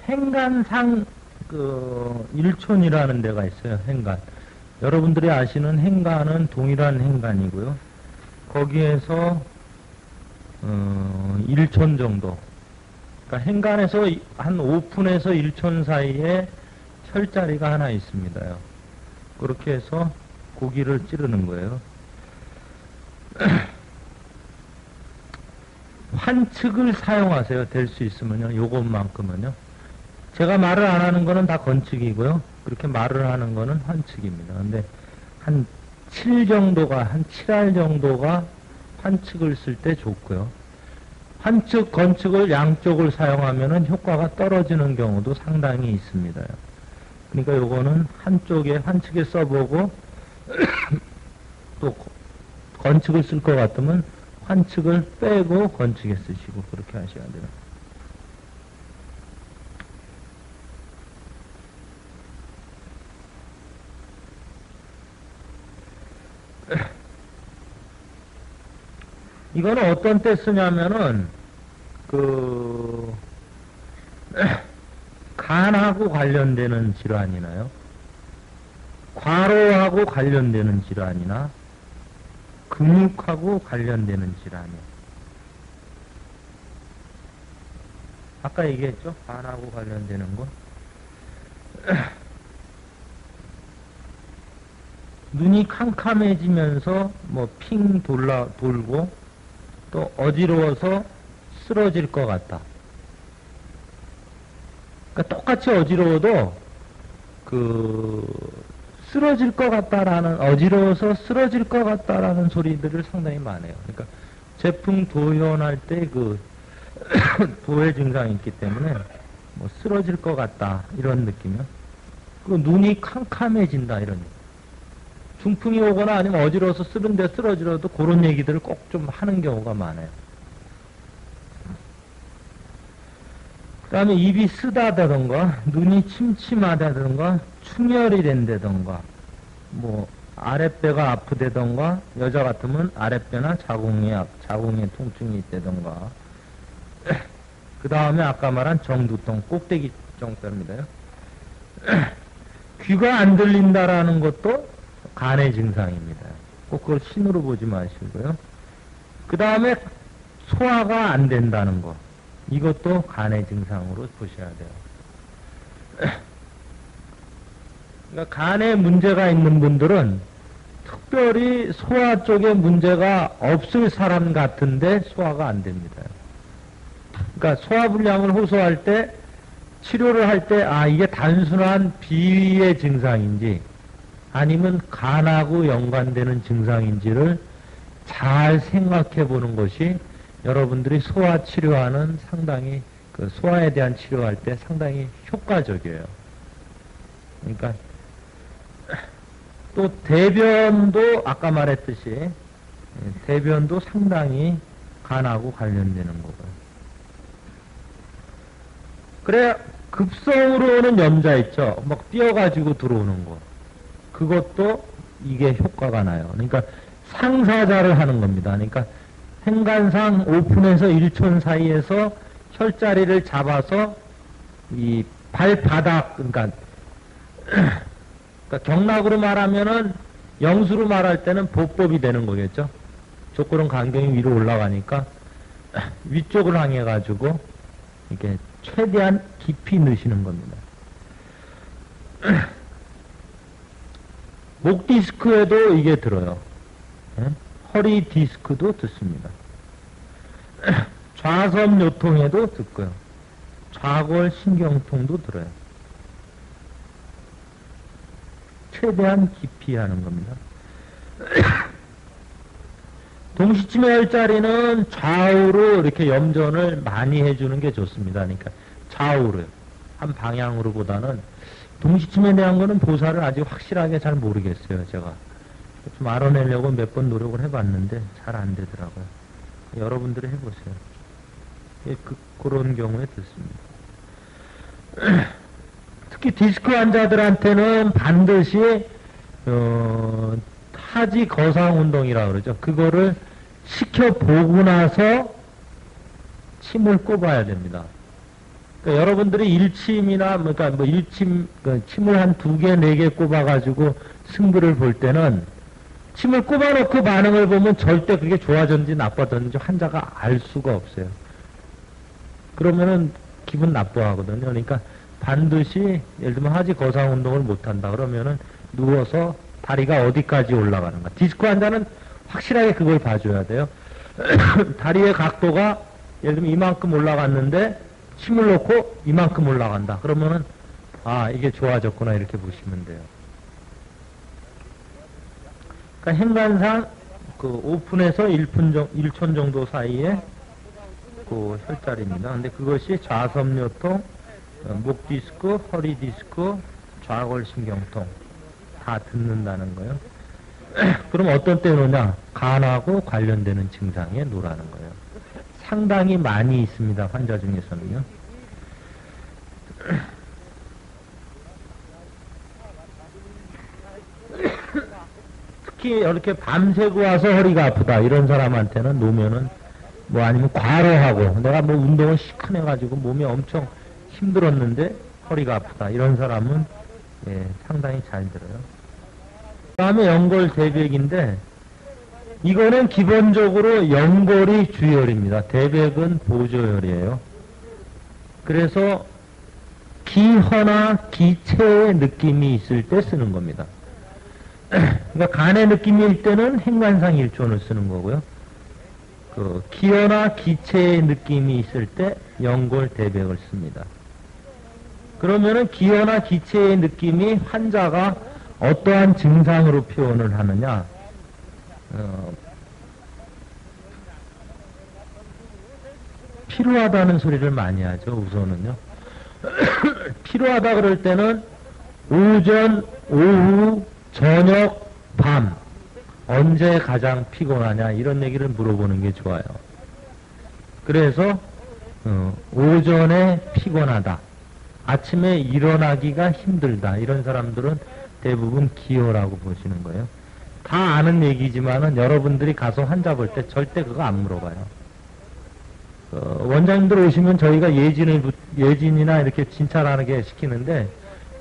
행간상 일촌이라는 데가 있어요. 행간. 여러분들이 아시는 행간은 동일한 행간이고요. 거기에서 일촌 정도. 그러니까 행간에서 한 5푼에서 1촌 사이에 혈자리가 하나 있습니다요. 그렇게 해서 고기를 찌르는 거예요. 환측을 사용하세요. 될 수 있으면요. 요것만큼은요. 제가 말을 안 하는 거는 다 건축이고요. 그렇게 말을 하는 거는 환측입니다. 근데 한 7 정도가, 한 7알 정도가 환측을 쓸 때 좋고요. 환측, 건축을 양쪽을 사용하면은 효과가 떨어지는 경우도 상당히 있습니다. 그러니까 요거는 한쪽에, 환측에 써보고, 또 건축을 쓸 것 같으면 환측을 빼고 건축에 쓰시고, 그렇게 하셔야 돼요. 이거는 어떤 때 쓰냐면은, 간하고 관련되는 질환이나요, 과로하고 관련되는 질환이나, 근육하고 관련되는 질환이요. 아까 얘기했죠? 간하고 관련되는 거. 눈이 캄캄해지면서 뭐 핑 돌고 또 어지러워서 쓰러질 것 같다. 그러니까 똑같이 어지러워도 쓰러질 것 같다라는, 어지러워서 쓰러질 것 같다라는 소리들을 상당히 많아요. 그러니까 제풍 도현할 때 도해 증상이 있기 때문에 뭐 쓰러질 것 같다 이런 느낌이요. 눈이 캄캄해진다 이런 얘기. 중풍이 오거나 아니면 어지러워서 쓰는데 쓰러지러도 그런 얘기들을 꼭 좀 하는 경우가 많아요. 그 다음에 입이 쓰다다던가, 눈이 침침하다던가, 충혈이 된다던가, 뭐, 아랫배가 아프다던가, 여자 같으면 아랫배나 자궁에 통증이 있다던가, 그 다음에 아까 말한 정두통, 꼭대기 정뼈입니다요. 귀가 안 들린다라는 것도 간의 증상입니다. 꼭 그걸 신으로 보지 마시고요. 그 다음에 소화가 안 된다는 거, 이것도 간의 증상으로 보셔야 돼요. 그러니까 간에 문제가 있는 분들은 특별히 소화 쪽에 문제가 없을 사람 같은데 소화가 안 됩니다. 그러니까 소화불량을 호소할 때, 치료를 할 때, 이게 단순한 비위의 증상인지 아니면 간하고 연관되는 증상인지를 잘 생각해 보는 것이 여러분들이 소화 치료하는 상당히, 소화에 대한 치료할 때 상당히 효과적이에요. 그러니까 또 대변도 아까 말했듯이 대변도 상당히 간하고 관련되는 거고요. 그래 급성으로 오는 염자 있죠. 막 뛰어가지고 들어오는 거. 그것도 이게 효과가 나요. 그러니까 상사자를 하는 겁니다. 그러니까 행간상 5푼에서 1촌 사이에서 혈자리를 잡아서 이 발바닥, 그러니까 경락으로 말하면은, 영수로 말할 때는 보법이 되는 거겠죠. 족구는 간경이 위로 올라가니까 위쪽을 향해 가지고 이렇게 최대한 깊이 넣으시는 겁니다. 목 디스크에도 이게 들어요. 허리 디스크도 듣습니다. 좌섬 요통에도 듣고요. 좌골 신경통도 들어요. 최대한 깊이 하는 겁니다. 동시침의 혈자리는 좌우로 이렇게 염전을 많이 해주는 게 좋습니다. 그러니까 좌우로, 한 방향으로 보다는, 동시침에 대한 거는 보살을 아직 확실하게 잘 모르겠어요. 제가 좀 알아내려고 몇 번 노력을 해봤는데 잘 안 되더라고요. 여러분들이 해보세요. 그런 경우에 듣습니다. 특히 디스크 환자들한테는 반드시 하지 거상 운동이라고 그러죠. 그거를 시켜보고 나서 침을 꼽아야 됩니다. 그러니까 여러분들이 일침이나, 그러니까 뭐 일침, 침을 한 2개, 4개 꼽아가지고 승부를 볼 때는 침을 꼽아놓고 반응을 보면 절대 그게 좋아졌는지 나빠졌는지 환자가 알 수가 없어요. 그러면은 기분 나빠하거든요. 그러니까 반드시 예를 들면 하지 거상 운동을 못한다 그러면은 누워서 다리가 어디까지 올라가는가. 디스크 환자는 확실하게 그걸 봐줘야 돼요. 다리의 각도가 예를 들면 이만큼 올라갔는데 침을 놓고 이만큼 올라간다. 그러면은 아 이게 좋아졌구나 이렇게 보시면 돼요. 그러니까 행간상 그 오픈에서 1촌 정도 사이에 그 혈자리입니다. 근데 그것이 좌섬유통, 목 디스크, 허리 디스크, 좌골신경통 다 듣는다는 거예요. 그럼 어떤 때 노냐? 간하고 관련되는 증상에 노라는 거예요. 상당히 많이 있습니다. 환자 중에서는요. 특히 이렇게 밤새고 와서 허리가 아프다 이런 사람한테는 놓으면은 뭐 아니면 과로하고 내가 뭐 운동을 시큰해가지고 몸이 엄청 힘들었는데 허리가 아프다 이런 사람은 예, 상당히 잘 들어요. 그 다음에 연골대백인데 이거는 기본적으로 연골이 주혈입니다. 대백은 보조혈이에요. 그래서 기허나 기체의 느낌이 있을 때 쓰는 겁니다. 그러니까 간의 느낌일 때는 행간상 1촌을 쓰는 거고요. 그 기허나 기체의 느낌이 있을 때 연골대백을 씁니다. 그러면은 기허나 기체의 느낌이 환자가 어떠한 증상으로 표현을 하느냐? 피로하다는 소리를 많이 하죠. 우선은요. 피로하다 그럴 때는 오전, 오후, 저녁, 밤 언제 가장 피곤하냐 이런 얘기를 물어보는 게 좋아요. 그래서 오전에 피곤하다. 아침에 일어나기가 힘들다. 이런 사람들은 대부분 기호라고 보시는 거예요. 다 아는 얘기지만은 여러분들이 가서 환자 볼 때 절대 그거 안 물어봐요. 원장님들 오시면 저희가 예진이나 이렇게 진찰하게 시키는데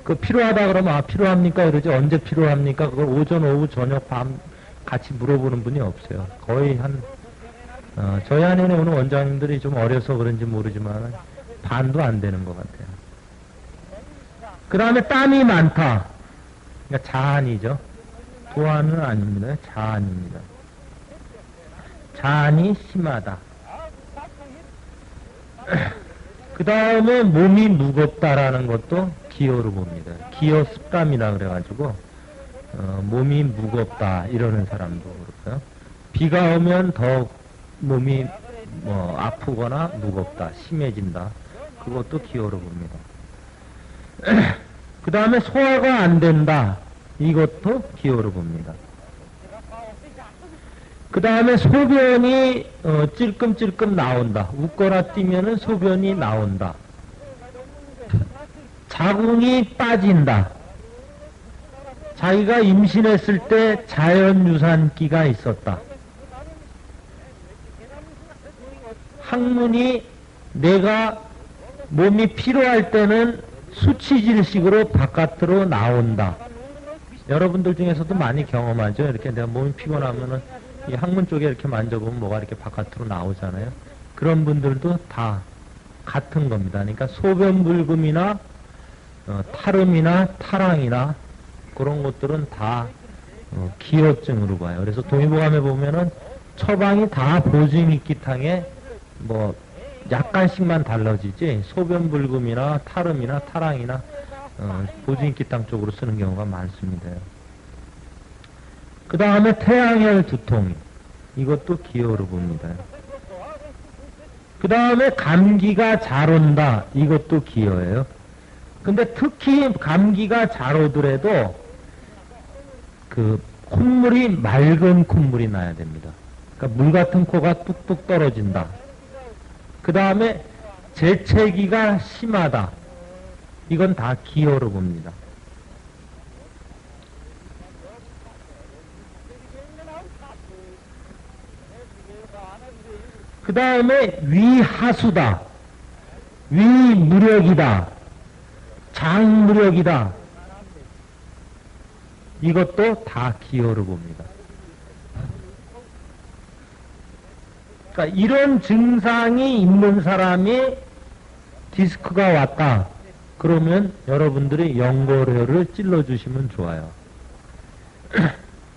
그 필요하다 그러면 아 필요합니까 이러지 언제 필요합니까 그걸 오전 오후 저녁 밤 같이 물어보는 분이 없어요. 거의 저희 안에 오는 원장님들이 좀 어려서 그런지 모르지만 반도 안 되는 것 같아요. 그 다음에 땀이 많다. 그러니까 자한이죠. 도안은 아닙니다. 자한입니다. 자한이 심하다. 그 다음에 몸이 무겁다라는 것도 기호로 봅니다. 기호 습담이라 그래가지고 몸이 무겁다 이러는 사람도 그렇고요. 비가 오면 더 몸이 뭐 아프거나 무겁다, 심해진다. 그것도 기호로 봅니다. 그 다음에 소화가 안 된다. 이것도 기호로 봅니다. 그 다음에 소변이 찔끔찔끔 나온다. 웃거나 뛰면은 소변이 나온다. 자궁이 빠진다. 자기가 임신했을 때 자연유산기가 있었다. 항문이 내가 몸이 필요할 때는 수치질식으로 바깥으로 나온다. 여러분들 중에서도 많이 경험하죠. 이렇게 내가 몸이 피곤하면은 이 항문 쪽에 이렇게 만져보면 뭐가 이렇게 바깥으로 나오잖아요. 그런 분들도 다 같은 겁니다. 그러니까 소변불금이나 탈음이나 탈항이나 그런 것들은 다 기호증으로 봐요. 그래서 동의보감에 보면은 처방이 다 보증익기탕에 뭐 약간씩만 달라지지 소변불금이나 탈음이나 탈항이나 보증익기탕 쪽으로 쓰는 경우가 많습니다. 그 다음에 태양혈 두통 이것도 기호로 봅니다. 그 다음에 감기가 잘 온다 이것도 기호예요. 근데 특히 감기가 잘 오더라도 그 콧물이 맑은 콧물이 나야 됩니다. 그러니까 물 같은 코가 뚝뚝 떨어진다. 그 다음에 재채기가 심하다. 이건 다 기호로 봅니다. 그 다음에 위하수다. 위무력이다, 장무력이다, 이것도 다 기호로 봅니다. 그러니까 이런 증상이 있는 사람이 디스크가 왔다. 그러면 여러분들이 연골혈을 찔러주시면 좋아요.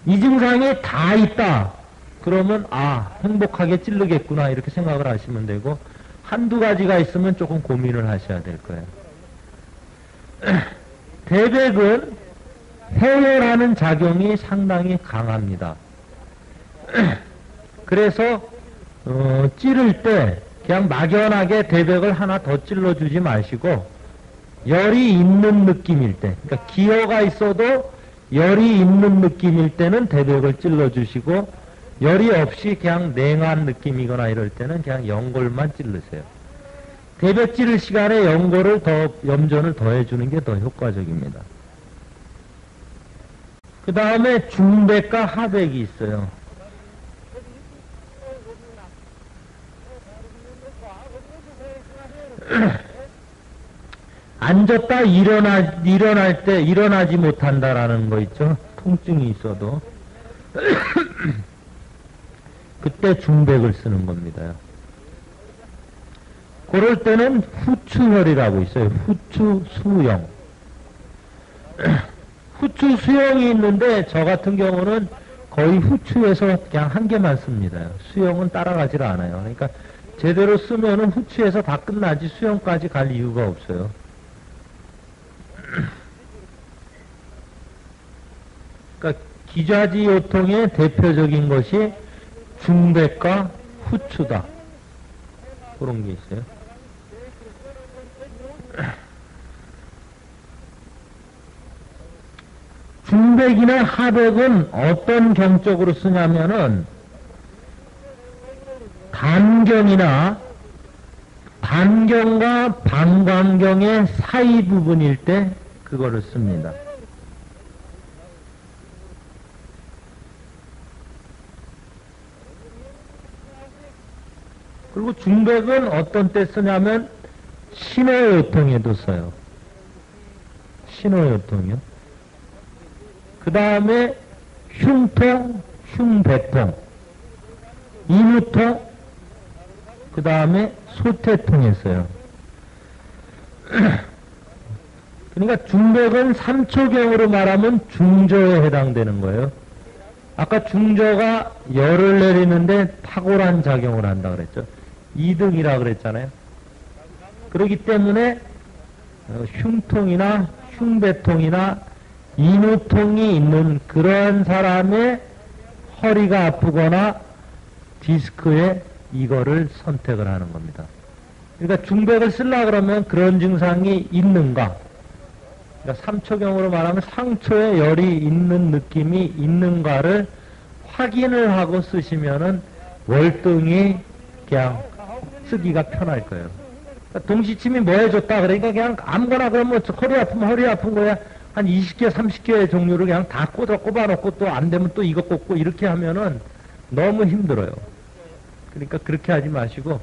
이 증상이 다 있다. 그러면 행복하게 찌르겠구나 이렇게 생각을 하시면 되고, 한두 가지가 있으면 조금 고민을 하셔야 될 거예요. 대백은 해열하는 작용이 상당히 강합니다. 그래서 찌를 때 그냥 막연하게 대백을 하나 더 찔러주지 마시고, 열이 있는 느낌일 때, 그러니까 기어가 있어도 열이 있는 느낌일 때는 대백을 찔러주시고, 열이 없이 그냥 냉한 느낌이거나 이럴 때는 그냥 연골만 찌르세요. 대백 찌를 시간에 연골을 염전을 더해주는 게 더 효과적입니다. 그 다음에 중백과 하백이 있어요. 앉았다 일어날 때 일어나지 못한다라는 거 있죠. 통증이 있어도. 그때 중백을 쓰는 겁니다. 그럴 때는 후추혈이라고 있어요. 후추 수형. 후추 수형이 있는데 저 같은 경우는 거의 후추에서 그냥 한 개만 씁니다. 수형은 따라가질 않아요. 그러니까 제대로 쓰면은 후추에서 다 끝나지 수형까지 갈 이유가 없어요. 그러니까 기좌지 요통의 대표적인 것이 중백과 후추다. 그런 게 있어요. 중백이나 하백은 어떤 경적으로 쓰냐면은 단경이나 단경과 방광경의 사이 부분일 때 그거를 씁니다. 그리고 중백은 어떤 때 쓰냐면 신호요통에도 써요. 신호요통이요. 그 다음에 흉통, 흉배통, 인후통, 그 다음에 소태통에 써요. 그러니까 중백은 3초경으로 말하면 중저에 해당되는 거예요. 아까 중저가 열을 내리는데 탁월한 작용을 한다 그랬죠. 2등이라 그랬잖아요. 그렇기 때문에 흉통이나 흉배통이나 인후통이 있는 그런 사람의 허리가 아프거나 디스크에 이거를 선택을 하는 겁니다. 그러니까 중백을 쓰려고 그러면 그런 증상이 있는가? 그러니까 3초경으로 말하면 상초에 열이 있는 느낌이 있는가를 확인을 하고 쓰시면은 월등히 그냥 쓰기가 편할 거예요. 그러니까 동시침이 뭐 해줬다 그러니까 그냥 아무거나 그러면 허리 아프면 허리 아픈 거야. 한 20개, 30개의 종류를 그냥 다 꼽아놓고 또 안 되면 또 이거 꼽고 이렇게 하면은 너무 힘들어요. 그러니까 그렇게 하지 마시고,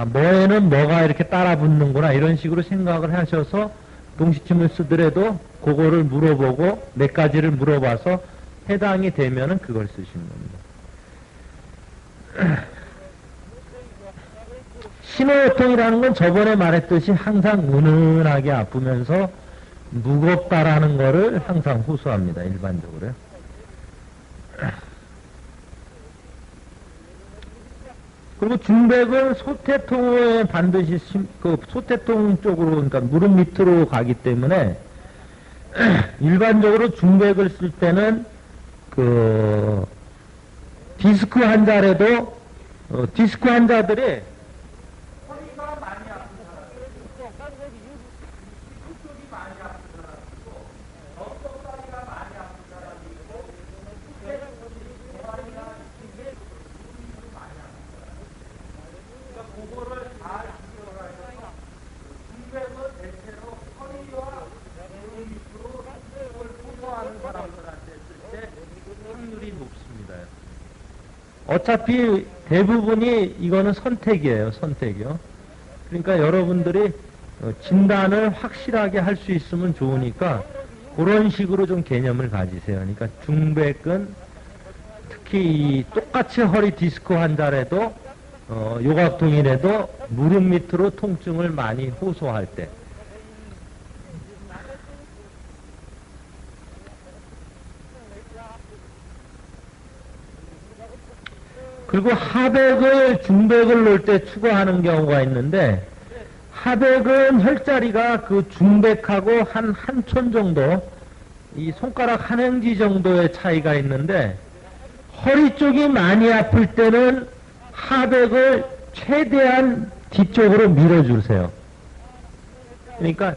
뭐에는 뭐가 이렇게 따라 붙는구나 이런 식으로 생각을 하셔서 동시침을 쓰더라도 그거를 물어보고 몇 가지를 물어봐서 해당이 되면은 그걸 쓰시는 겁니다. 신호요통이라는 건 저번에 말했듯이 항상 은은하게 아프면서 무겁다라는 거를 항상 호소합니다. 일반적으로요. 그리고 중백은 소태통에 반드시 소태통 쪽으로, 그러니까 무릎 밑으로 가기 때문에 일반적으로 중백을 쓸 때는 디스크 환자라도 디스크 환자들이 허리가 많이 아픈 사람, 이쪽이 많이 아픈 사람이고 엉덩다리가 많이 아픈 사람이고 대가리가 이게 많이 아픈 사람. 그러니까 그거를 잘 기억하셔서 중백은 대체로 허리와 무릎 밑으로 그걸 호소하는 사람들한테 쓸 때 확률이 높습니다. 어차피 대부분이 이거는 선택이에요. 선택이요. 그러니까 여러분들이 진단을 확실하게 할 수 있으면 좋으니까 그런 식으로 좀 개념을 가지세요. 그러니까 중백은 특히 이 똑같이 허리 디스크 환자라도 요각동이라도 무릎 밑으로 통증을 많이 호소할 때 그리고 하백을 중백을 놓을 때 추가하는 경우가 있는데 하백은 혈자리가 그 중백하고 한 촌 정도 이 손가락 한 행지 정도의 차이가 있는데 허리 쪽이 많이 아플 때는 하백을 최대한 뒤쪽으로 밀어주세요. 그러니까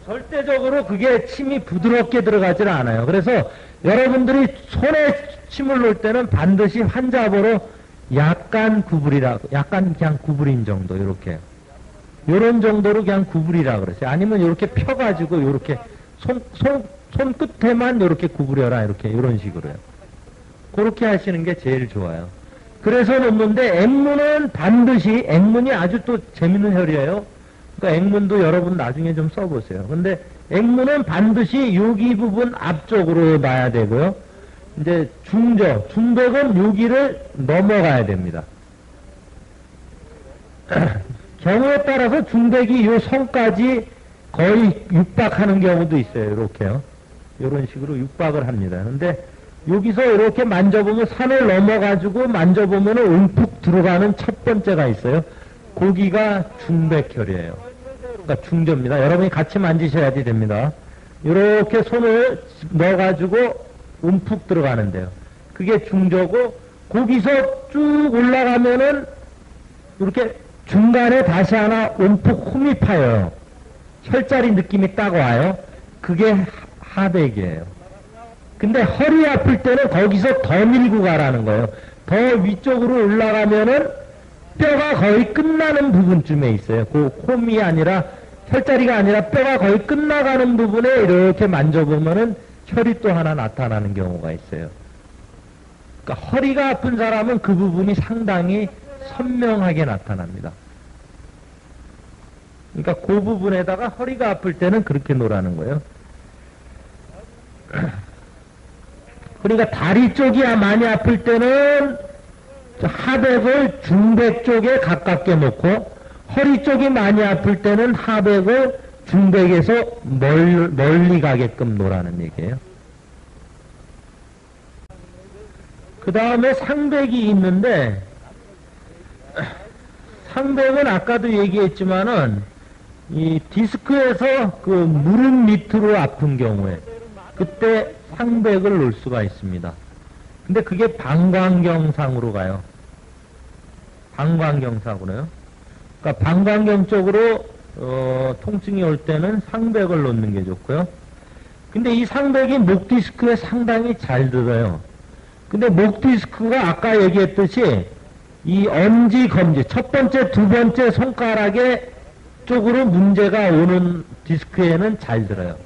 절대적으로 그게 침이 부드럽게 들어가질 않아요. 그래서 여러분들이 손에 침을 놓을 때는 반드시 환자보로 약간 구부리라, 약간 그냥 구부린 정도, 요렇게. 요런 정도로 그냥 구부리라 그러세요. 아니면 요렇게 펴가지고 요렇게 손끝에만 요렇게 구부려라, 이렇게, 요런 식으로요. 그렇게 하시는 게 제일 좋아요. 그래서 놓는데 앵문은 반드시, 앵문이 아주 또 재밌는 혈이에요. 그러니까 앵문도 여러분 나중에 좀 써보세요. 근데 앵문은 반드시 여기 부분 앞쪽으로 놔야 되고요. 이제 중백은 여기를 넘어가야 됩니다. 경우에 따라서 중백이 요 선까지 거의 육박하는 경우도 있어요. 이렇게요. 이런 식으로 육박을 합니다. 근데 여기서 이렇게 만져보면 산을 넘어가지고 만져보면 움푹 들어가는 첫 번째가 있어요. 거기가 중백혈이에요. 그러니까 중저입니다. 여러분이 같이 만지셔야지 됩니다. 이렇게 손을 넣어가지고 움푹 들어가는데요. 그게 중저고, 거기서 쭉 올라가면은 이렇게 중간에 다시 하나 움푹 홈이 파요. 혈자리 느낌이 딱 와요. 그게 하백이에요. 근데 허리 아플 때는 거기서 더 밀고 가라는 거예요. 더 위쪽으로 올라가면은 뼈가 거의 끝나는 부분쯤에 있어요. 그 홈이 아니라, 혈자리가 아니라 뼈가 거의 끝나가는 부분에 이렇게 만져보면은 혈이 또 하나 나타나는 경우가 있어요. 그러니까 허리가 아픈 사람은 그 부분이 상당히 선명하게 나타납니다. 그러니까 그 부분에다가 허리가 아플 때는 그렇게 놓으라는 거예요. 그러니까 다리 쪽이 많이 아플 때는 하백을 중백 쪽에 가깝게 놓고, 허리 쪽이 많이 아플 때는 하백을 중백에서 멀리 가게끔 놓으라는 얘기예요. 그 다음에 상백이 있는데, 상백은 아까도 얘기했지만은 이 디스크에서 그 무릎 밑으로 아픈 경우에 그때 상백을 놓을 수가 있습니다. 근데 그게 방광경상으로 가요. 방광경상으로요. 그러니까 방광경 쪽으로 통증이 올 때는 상백을 놓는 게 좋고요. 근데 이 상백이 목 디스크에 상당히 잘 들어요. 근데 목 디스크가 아까 얘기했듯이 이 엄지, 검지, 첫 번째, 두 번째 손가락에 쪽으로 문제가 오는 디스크에는 잘 들어요.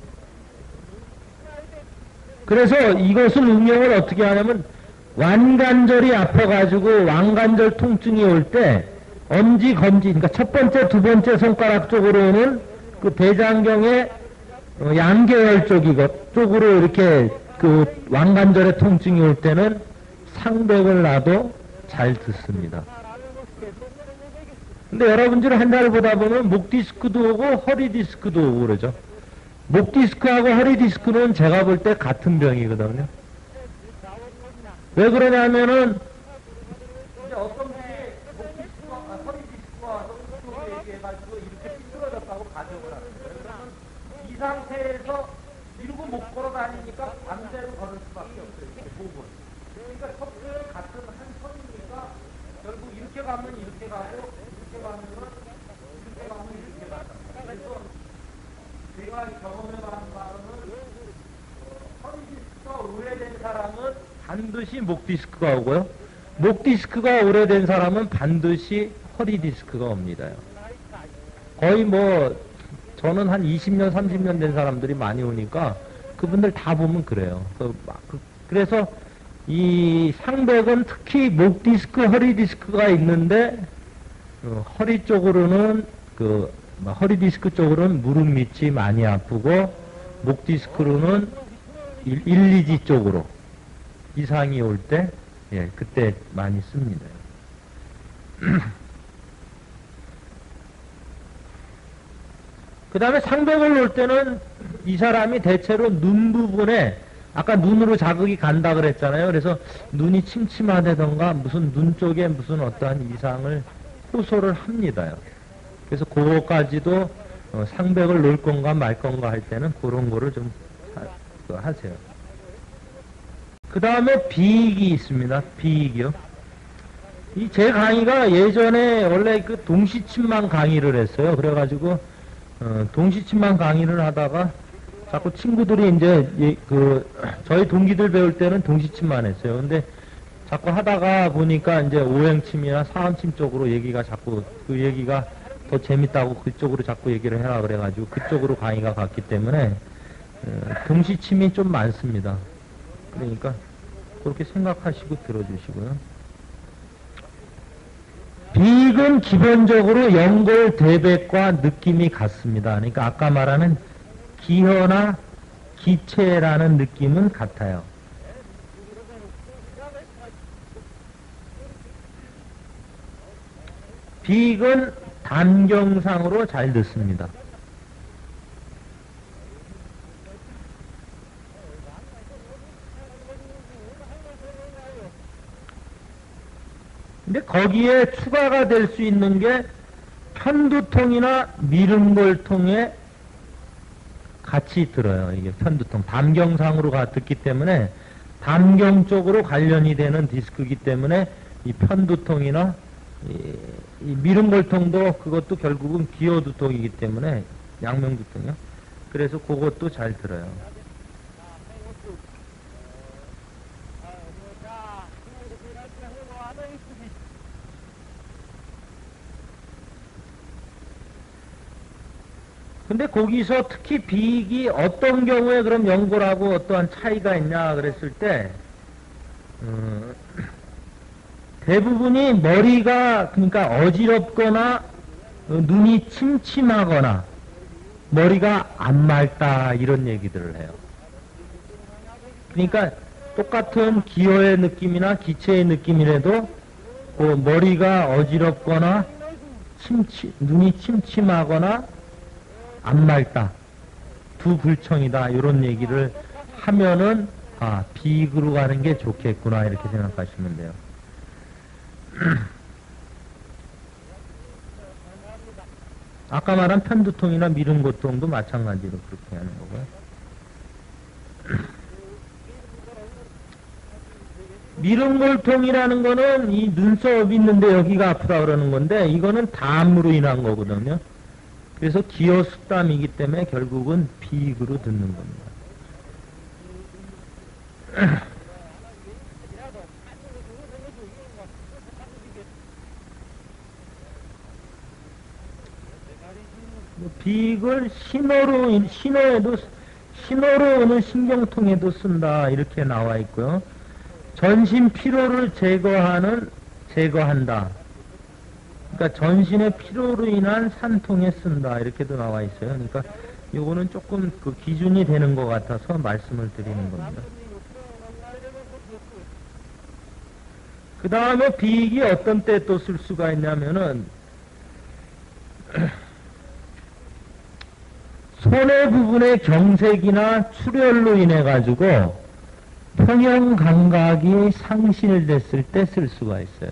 그래서 이것을 응용을 어떻게 하냐면, 완관절이 아파가지고 완관절 통증이 올 때 엄지, 검지, 그러니까 첫 번째, 두 번째 손가락 쪽으로 오는 그 대장경의 양계열 쪽으로 이렇게 그 완관절의 통증이 올 때는 상백을 놔도 잘 듣습니다. 근데 여러분들이 한 달 보다 보면 목 디스크도 오고 허리 디스크도 오고 그러죠. 목 디스크하고 허리 디스크는 제가 볼 때 같은 병이거든요. 왜 그러냐면은 이제 어떤 분이 목 디스크와 허리 디스크와 이쪽에 얘기해가지고 이렇게 삐뚤어졌다고 가정을 하는 거예요. 그러면 이 상태에서 밀고 못 걸어 다니니까 반대로 걸을 수밖에 없어요. 이렇게 목은. 그러니까 척추는 같은 한 선이니까 결국 이렇게 가면 이렇게 가고 이렇게 가면 이렇게 간다. 그래서 제가 경험해봤는 바로는 허리 디스크가 오래된 사람은 반드시 목 디스크가 오고요. 목 디스크가 오래된 사람은 반드시 허리 디스크가 옵니다. 거의 뭐 저는 한 20년, 30년 된 사람들이 많이 오니까 그분들 다 보면 그래요. 그래서 이 상백은 특히 목 디스크, 허리 디스크가 있는데 허리 쪽으로는 허리 디스크 쪽으로는 무릎 밑이 많이 아프고 목 디스크로는 1, 2지 쪽으로 이상이 올 때, 예, 그때 많이 씁니다. 그 다음에 상백을 놓을 때는 이 사람이 대체로 눈 부분에 아까 눈으로 자극이 간다 그랬잖아요. 그래서 눈이 침침하다던가 무슨 눈 쪽에 무슨 어떠한 이상을 호소를 합니다요. 그래서 그거까지도 상백을 놓을 건가 말 건가 할 때는 그런 거를 좀 하세요. 그 다음에 비익이 있습니다. 비익이요. 이 제 강의가 예전에 원래 그 동시침만 강의를 했어요. 그래가지고 동시침만 강의를 하다가 자꾸 친구들이 이제 저희 동기들 배울 때는 동시침만 했어요. 근데 자꾸 하다가 보니까 이제 오행침이나 사음침 쪽으로 얘기가 자꾸 그 얘기가 더 재밌다고 그쪽으로 자꾸 얘기를 해라 그래가지고 그쪽으로 강의가 갔기 때문에 동시침이 좀 많습니다. 그러니까 그렇게 생각하시고 들어주시고요. 비익은 기본적으로 연골 대백과 느낌이 같습니다. 그러니까 아까 말하는 기혀나 기체라는 느낌은 같아요. 비익은 단경상으로 잘 듣습니다. 근데 거기에 추가가 될 수 있는 게 편두통이나 미름골통에 같이 들어요. 이게 편두통. 담경상으로 듣기 때문에 담경 쪽으로 관련이 되는 디스크이기 때문에 이 편두통이나 이 미름골통도 그것도 결국은 기어두통이기 때문에 양명두통이요. 그래서 그것도 잘 들어요. 근데 거기서 특히 비익이 어떤 경우에 그럼 연골하고 어떠한 차이가 있냐 그랬을 때 대부분이 머리가 그러니까 어지럽거나 눈이 침침하거나 머리가 안 맑다 이런 얘기들을 해요. 그러니까 똑같은 기어의 느낌이나 기체의 느낌이라도 그 머리가 어지럽거나 눈이 침침하거나 안 맑다, 두 불청이다 이런 얘기를 하면은 비익으로 가는 게 좋겠구나 이렇게 생각하시면 돼요. 아까 말한 편두통이나 미름고통도 마찬가지로 그렇게 하는 거고요. 미름골통이라는 거는 이 눈썹 있는데 여기가 아프다 그러는 건데 이거는 담으로 인한 거거든요. 그래서 기어 숙담이기 때문에 결국은 비익으로 듣는 겁니다. 비익을 신호로 오는 신경통에도 쓴다 이렇게 나와 있고요. 전신 피로를 제거한다. 그러니까 전신의 피로로 인한 산통에 쓴다 이렇게도 나와 있어요. 그러니까 요거는 조금 그 기준이 되는 것 같아서 말씀을 드리는 겁니다. 그 다음에 비익이 어떤 때 또 쓸 수가 있냐면은 손해 부분의 경색이나 출혈로 인해 가지고 평형 감각이 상실됐을 때 쓸 수가 있어요.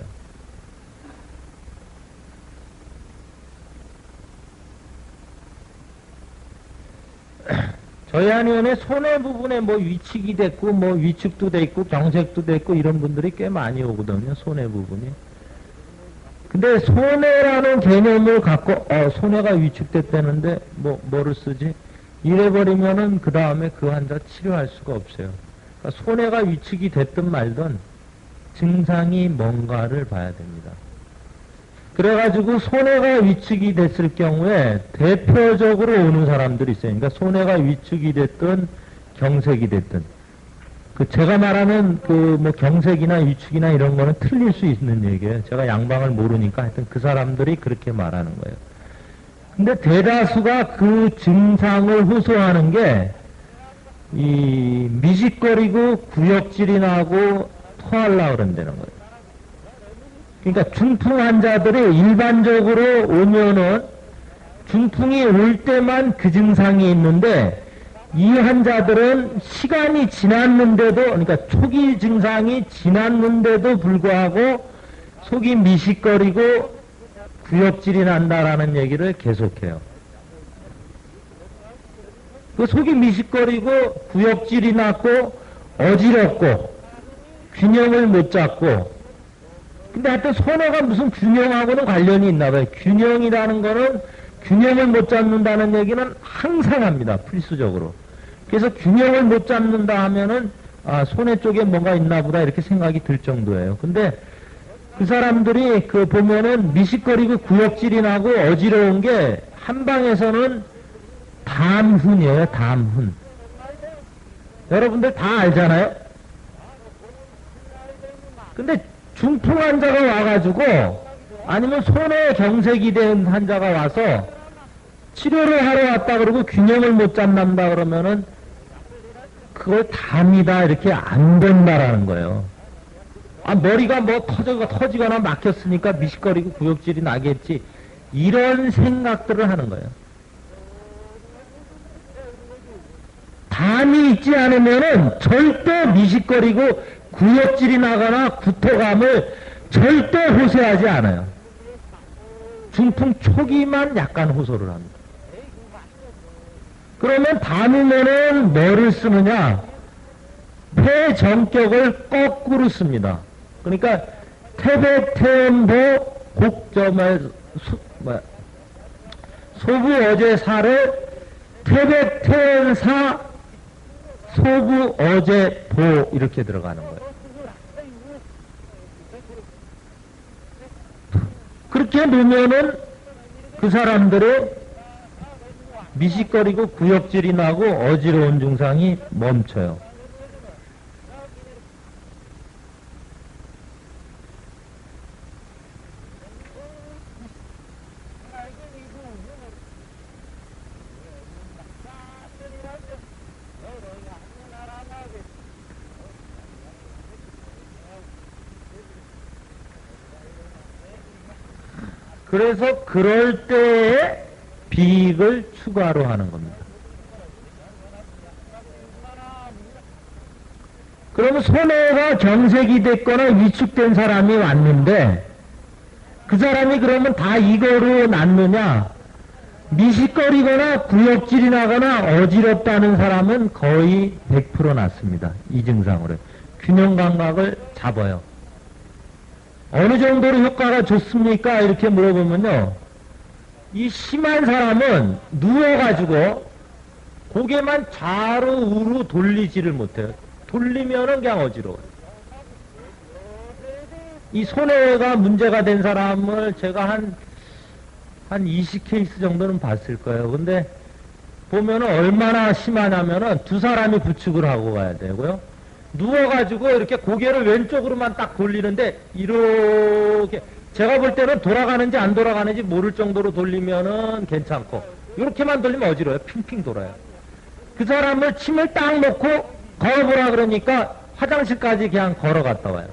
저희한의원의 손해 부분에 뭐 위축이 됐고, 뭐 위축도 됐고, 경색도 됐고, 이런 분들이 꽤 많이 오거든요, 손해 부분이. 근데 손해라는 개념을 갖고, 손해가 위축됐다는데, 뭐를 쓰지? 이래버리면은 그 다음에 그 환자 치료할 수가 없어요. 그러니까 손해가 위축이 됐든 말든 증상이 뭔가를 봐야 됩니다. 그래가지고 손해가 위축이 됐을 경우에 대표적으로 오는 사람들이 있어요. 그러니까 손해가 위축이 됐든 경색이 됐든. 그 제가 말하는 그 뭐 경색이나 위축이나 이런 거는 틀릴 수 있는 얘기예요. 제가 양방을 모르니까 하여튼 그 사람들이 그렇게 말하는 거예요. 근데 대다수가 그 증상을 호소하는 게 이 미식거리고 구역질이 나고 토하려고 그런다는 거예요. 그러니까 중풍 환자들이 일반적으로 오면은 중풍이 올 때만 그 증상이 있는데 이 환자들은 시간이 지났는데도, 그러니까 초기 증상이 지났는데도 불구하고 속이 미식거리고 구역질이 난다라는 얘기를 계속해요. 그 속이 미식거리고 구역질이 났고 어지럽고 균형을 못 잡고, 근데 하여튼 손해가 무슨 균형하고는 관련이 있나 봐요. 균형이라는 거는 균형을 못 잡는다는 얘기는 항상 합니다. 필수적으로. 그래서 균형을 못 잡는다 하면은 손해 쪽에 뭔가 있나 보다 이렇게 생각이 들 정도예요. 근데 그 사람들이 그 보면은 미식거리고 구역질이 나고 어지러운 게 한방에서는 담훈이에요. 담훈. 여러분들 다 알잖아요. 근데 중풍 환자가 와가지고 아니면 손에 경색이 된 환자가 와서 치료를 하러 왔다 그러고 균형을 못 잡는다 그러면은 그걸 담이다 이렇게 안 된다라는 거예요. 머리가 뭐 터지거나 막혔으니까 미식거리고 구역질이 나겠지, 이런 생각들을 하는 거예요. 담이 있지 않으면은 절대 미식거리고 구역질이 나거나 구토감을 절대 호소하지 않아요. 중풍 초기만 약간 호소를 합니다. 그러면 담으면은 뭐를 쓰느냐? 폐 정격을 거꾸로 씁니다. 그러니까 태백태연보 곡점을 소부 어제 사를 태백태연사 소부 어제 보 이렇게 들어가는 거예요. 그렇게 놓으면은 그 사람들의 미식거리고 구역질이 나고 어지러운 증상이 멈춰요. 그래서 그럴 때에 비익을 추가로 하는 겁니다. 그러면 손해가 경색이 됐거나 위축된 사람이 왔는데 그 사람이 그러면 다 이거로 낫느냐? 미식거리거나 구역질이 나거나 어지럽다는 사람은 거의 100% 낫습니다. 이 증상으로. 균형 감각을 잡아요. 어느 정도로 효과가 좋습니까? 이렇게 물어보면요. 이 심한 사람은 누워가지고 고개만 좌로 우로 돌리지를 못해요. 돌리면은 그냥 어지러워요. 이 손해가 문제가 된 사람을 제가 한 20케이스 정도는 봤을 거예요. 근데 보면은 얼마나 심하냐면은 두 사람이 부축을 하고 가야 되고요. 누워가지고 이렇게 고개를 왼쪽으로만 딱 돌리는데 이렇게 제가 볼 때는 돌아가는지 안 돌아가는지 모를 정도로 돌리면은 괜찮고 이렇게만 돌리면 어지러워요. 핑핑 돌아요. 그 사람을 침을 딱 놓고 걸어보라 그러니까 화장실까지 그냥 걸어갔다 와요.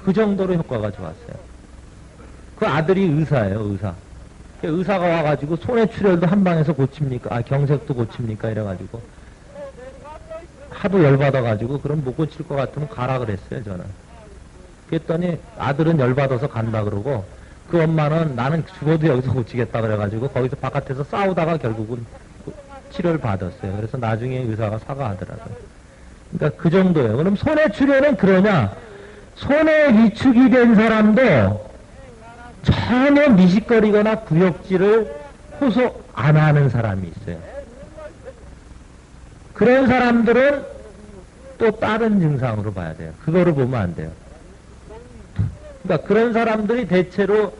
그 정도로 효과가 좋았어요. 그 아들이 의사예요. 의사. 의사가 와가지고 손의 출혈도 한 방에서 고칩니까? 아, 경색도 고칩니까? 이래가지고 하도 열받아가지고 그럼 못 고칠 것 같으면 가라 그랬어요, 저는. 그랬더니 아들은 열받아서 간다 그러고 그 엄마는 나는 죽어도 여기서 고치겠다 그래가지고 거기서 바깥에서 싸우다가 결국은 치료를 받았어요. 그래서 나중에 의사가 사과하더라고요. 그러니까 그 정도예요. 그럼 손의 출혈은 그러냐? 손에 위축이 된 사람도 전혀 미식거리거나 구역질을 호소 안 하는 사람이 있어요. 그런 사람들은 또 다른 증상으로 봐야 돼요. 그거를 보면 안 돼요. 그러니까 그런 사람들이 대체로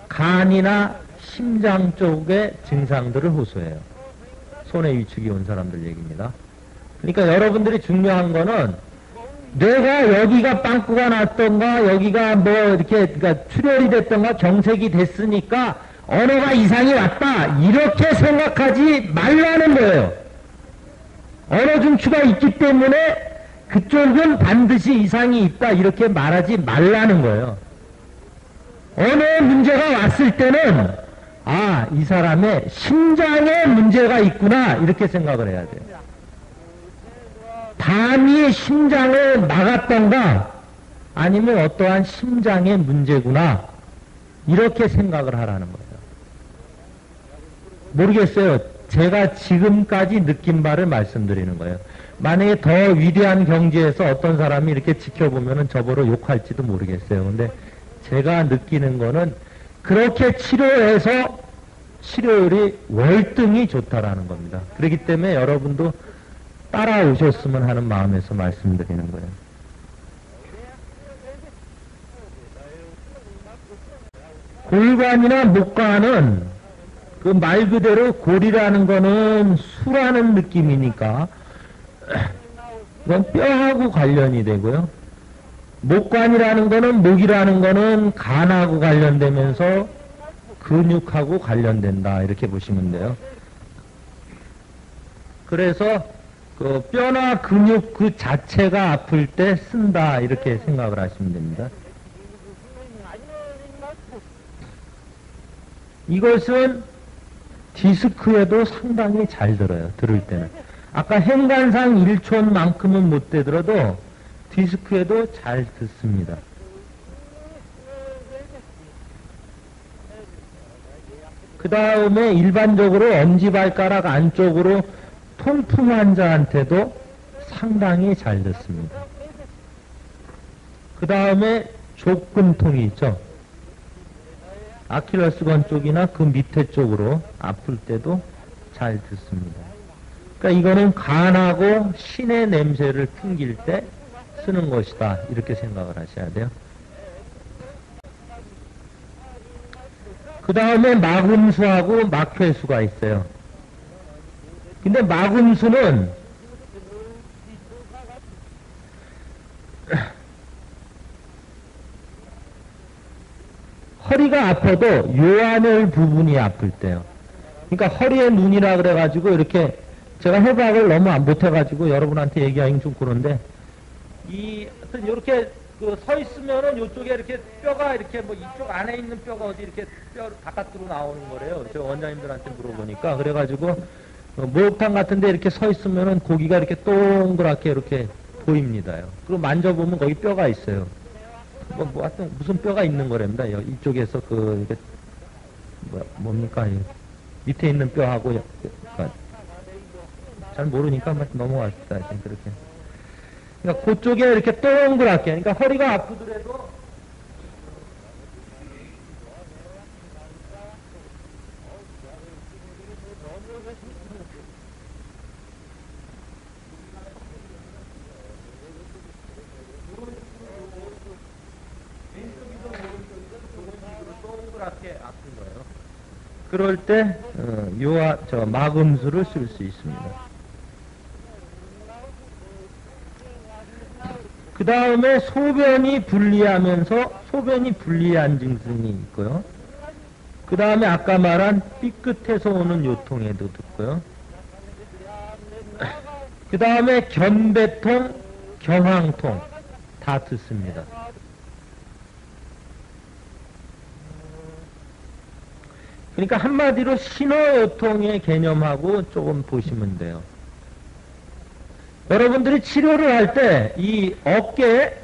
간이나 심장 쪽의 증상들을 호소해요. 손에 위축이 온 사람들 얘기입니다. 그러니까 여러분들이 중요한 거는 내가 여기가 빵꾸가 났던가 여기가 뭐 이렇게 그러니까 출혈이 됐던가 경색이 됐으니까 언어가 이상이 왔다 이렇게 생각하지 말라는 거예요. 언어 중추가 있기 때문에 그쪽은 반드시 이상이 있다 이렇게 말하지 말라는 거예요. 언어에 문제가 왔을 때는 아, 이 사람의 심장에 문제가 있구나 이렇게 생각을 해야 돼요. 담이 심장을 막았던가 아니면 어떠한 심장의 문제구나 이렇게 생각을 하라는 거예요. 모르겠어요. 제가 지금까지 느낀 바를 말씀드리는 거예요. 만약에 더 위대한 경지에서 어떤 사람이 이렇게 지켜보면 저보러 욕할지도 모르겠어요. 근데 제가 느끼는 거는 그렇게 치료해서 치료율이 월등히 좋다라는 겁니다. 그렇기 때문에 여러분도 따라오셨으면 하는 마음에서 말씀드리는 거예요. 골관이나 목관은 그 말 그대로 골이라는 거는 수라는 느낌이니까 그건 뼈하고 관련이 되고요. 목관이라는 거는 목이라는 거는 간하고 관련되면서 근육하고 관련된다 이렇게 보시면 돼요. 그래서 그 뼈나 근육 그 자체가 아플 때 쓴다 이렇게 생각을 하시면 됩니다. 이것은 디스크에도 상당히 잘 들어요. 들을 때는. 아까 행간상 1촌만큼은 못 되더라도 디스크에도 잘 듣습니다. 그 다음에 일반적으로 엄지발가락 안쪽으로 통풍 환자한테도 상당히 잘 듣습니다. 그 다음에 족근통이 있죠. 아킬레스건 쪽이나 그 밑에 쪽으로 아플 때도 잘 듣습니다. 그러니까 이거는 간하고 신의 냄새를 풍길 때 쓰는 것이다 이렇게 생각을 하셔야 돼요. 그 다음에 막음수하고 막회수가 있어요. 근데 막음수는 허리가 아파도 요안을 부분이 아플 때요. 그러니까 허리에 눈이라 그래가지고 이렇게 제가 해박을 너무 안 못해가지고 여러분한테 얘기하기 좀 그런데 하여튼 이렇게 서 있으면은 요쪽에 이렇게 뼈가 이렇게 뭐 이쪽 안에 있는 뼈가 어디 이렇게 뼈 바깥으로 나오는 거래요. 저 원장님들한테 물어보니까 그래가지고 목욕탕 같은데 이렇게 서 있으면은 고기가 이렇게 동그랗게 이렇게 보입니다요. 그리고 만져보면 거기 뼈가 있어요. 뭐 하여튼 무슨 뼈가 있는 거랍니다. 이쪽에서 이게 뭡니까? 밑에 있는 뼈하고 잘 모르니까 넘어갔다 그렇게. 그러니까 그쪽에 이렇게 동그랗게, 그러니까 허리가 아프더라도 동그랗게 아픈 거예요. 그럴 때 막음수를 쓸 수 있습니다. 그 다음에 소변이 분리하면서 소변이 분리한 증상이 있고요. 그 다음에 아까 말한 삐끗해서 오는 요통에도 듣고요. 그 다음에 견배통, 경황통 다 듣습니다. 그러니까 한마디로 신호요통의 개념하고 조금 보시면 돼요. 여러분들이 치료를 할 때 이 어깨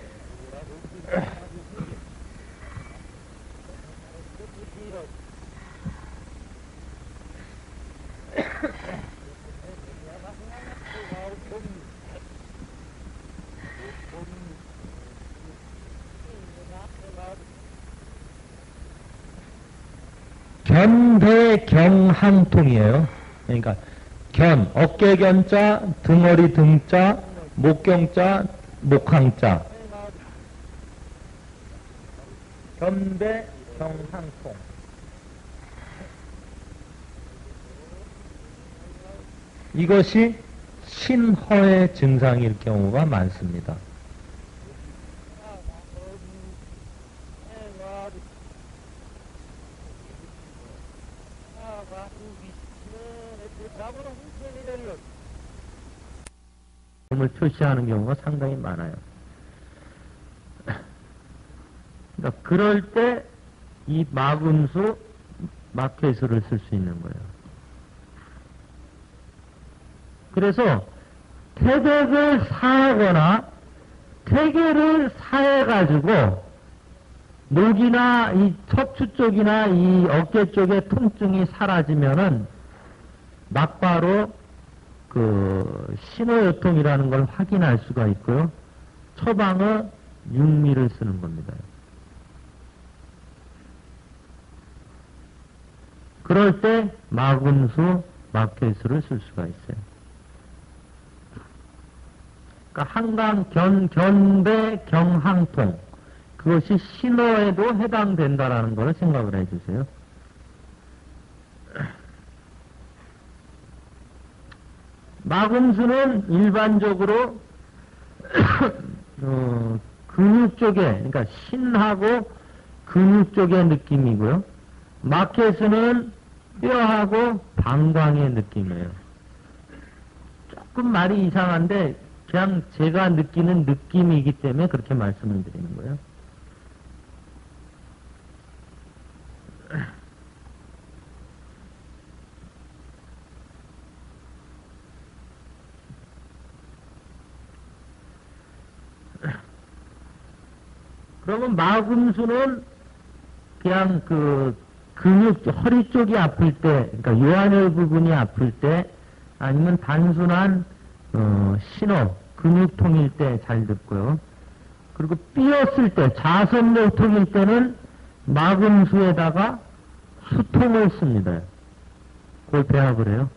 견대경항통이에요. 그러니까 어깨견자, 등허리 등자, 목경자, 목항자. 견대경항통. 이것이 신허의 증상일 경우가 많습니다. 을 표시하는 경우가 상당히 많아요. 그러니까 그럴 때 이 마금수, 마켓수를 쓸 수 있는 거예요. 그래서 태백을 사하거나 태계를 사해가지고 목이나 이 척추 쪽이나 이 어깨 쪽의 통증이 사라지면은 막바로 그 신호요통이라는 걸 확인할 수가 있고요. 처방의 육미를 쓰는 겁니다. 그럴 때 마금수, 마켓수를 쓸 수가 있어요. 그러니까 한강, 견대, 경항통. 그것이 신호에도 해당된다라는 걸 생각을 해주세요. 마금수는 일반적으로 근육 쪽에, 그러니까 신하고 근육 쪽의 느낌이고요. 마켓수는 뼈하고 방광의 느낌이에요. 조금 말이 이상한데 그냥 제가 느끼는 느낌이기 때문에 그렇게 말씀을 드리는 거예요. 그러면 마금수는 그냥 그 근육, 허리 쪽이 아플 때, 그러니까 요한혈 부분이 아플 때, 아니면 단순한 신호, 근육통일 때 잘 듣고요. 그리고 삐었을 때, 자선묘통일 때는 마금수에다가 수통을 씁니다. 그걸 배합을 해요.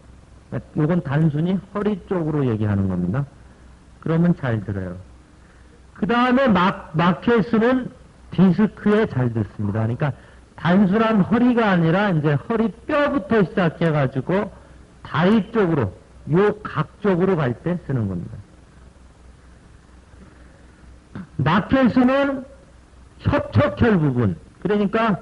이건 단순히 허리 쪽으로 얘기하는 겁니다. 그러면 잘 들어요. 그 다음에 마켓수는 디스크에 잘 듣습니다. 그러니까 단순한 허리가 아니라 이제 허리 뼈부터 시작해가지고 다리 쪽으로, 요 각 쪽으로 갈 때 쓰는 겁니다. 마켓수는 협척혈 부분, 그러니까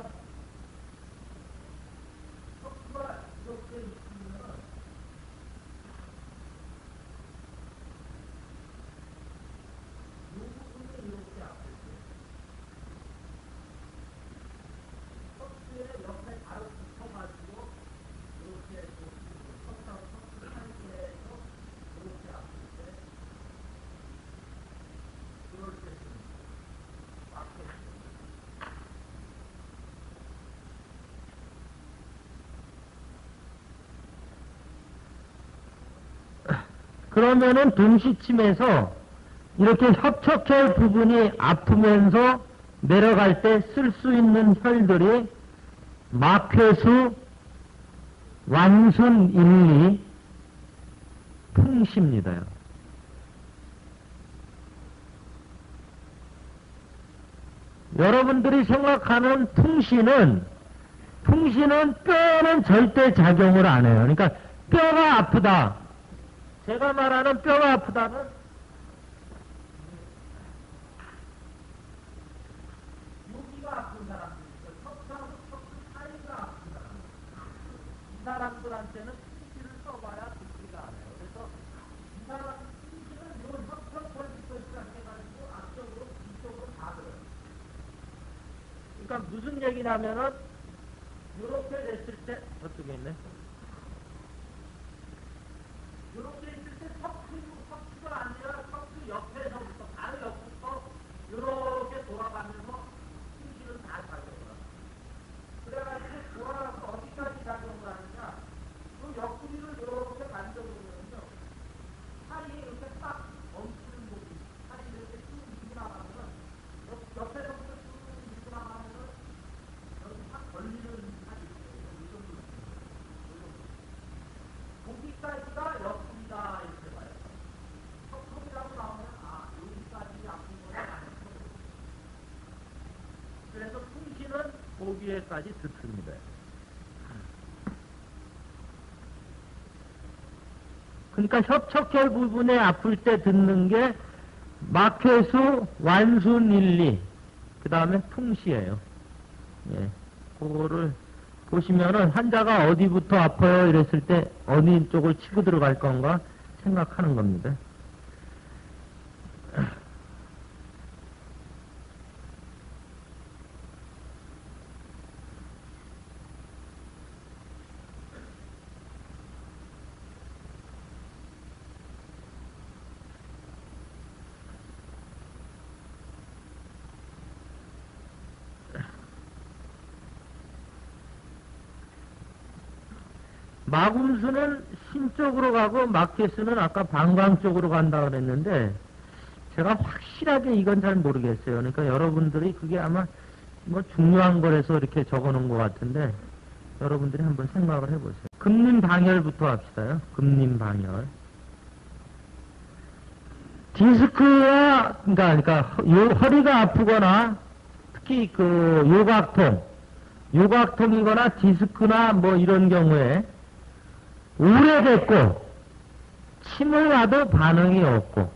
그러면은 동시침에서 이렇게 협척혈 부분이 아프면서 내려갈 때 쓸 수 있는 혈들이 마쾌수, 완순, 일리, 풍시입니다. 여러분들이 생각하는 풍시는 뼈는 절대 작용을 안 해요. 그러니까 뼈가 아프다. 제가 말하는 뼈가 아프다는 여기가 아픈 사람들 있어요. 척추하고 척추 사이가 아픈 사람들. 이 사람들한테는 풍시를 써봐야 듣지가 않아요. 그래서 이 사람 풍시는 요 협척혈부터 시작해가지고 앞쪽으로 뒤쪽으로 다 들어요. 그러니까 무슨 얘기냐면은 이렇게 됐을 때, 저쪽에 있네. 이렇게 있을 때 척추가 아니라 척추 옆에서부터, 바로 옆부터 이렇게 돌아가면서 숨쉬는 다 작용을 합니다. 그래가지고 돌아가서 어디까지 작용을 하느냐, 그 옆구리를 이렇게 만져보면요, 살이 이렇게 딱 멈추는 곳이, 살이 이렇게 쭉 밀고 나가면은, 옆에서부터 쭉 밀고 나가면은, 여기 확 걸리는 살이 있어요. 이 정도. 거기까지가 옆구리다, 이렇게 봐요. 턱이라고 나오면, 아, 여기까지 아픈 거야. 그래서 풍신은 고기에까지 듣습니다. 그러니까 협척혈 부분에 아플 때 듣는 게 막회수, 완순일리, 그 다음에 풍시예요. 예, 그거를 보시면은 환자가 어디부터 아파요 이랬을 때 어느 쪽을 치고 들어갈 건가 생각하는 겁니다. 마금수는 심 쪽으로 가고 막개수는 아까 방광 쪽으로 간다 그랬는데 제가 확실하게 이건 잘 모르겠어요. 그러니까 여러분들이 그게 아마 뭐 중요한 거라서 이렇게 적어 놓은 것 같은데 여러분들이 한번 생각을 해보세요. 금림방열부터 합시다요. 금림방열. 디스크가 그러니까 허리가 아프거나 특히 그 요각통이거나 디스크나 뭐 이런 경우에 오래됐고 침을 놔도 반응이 없고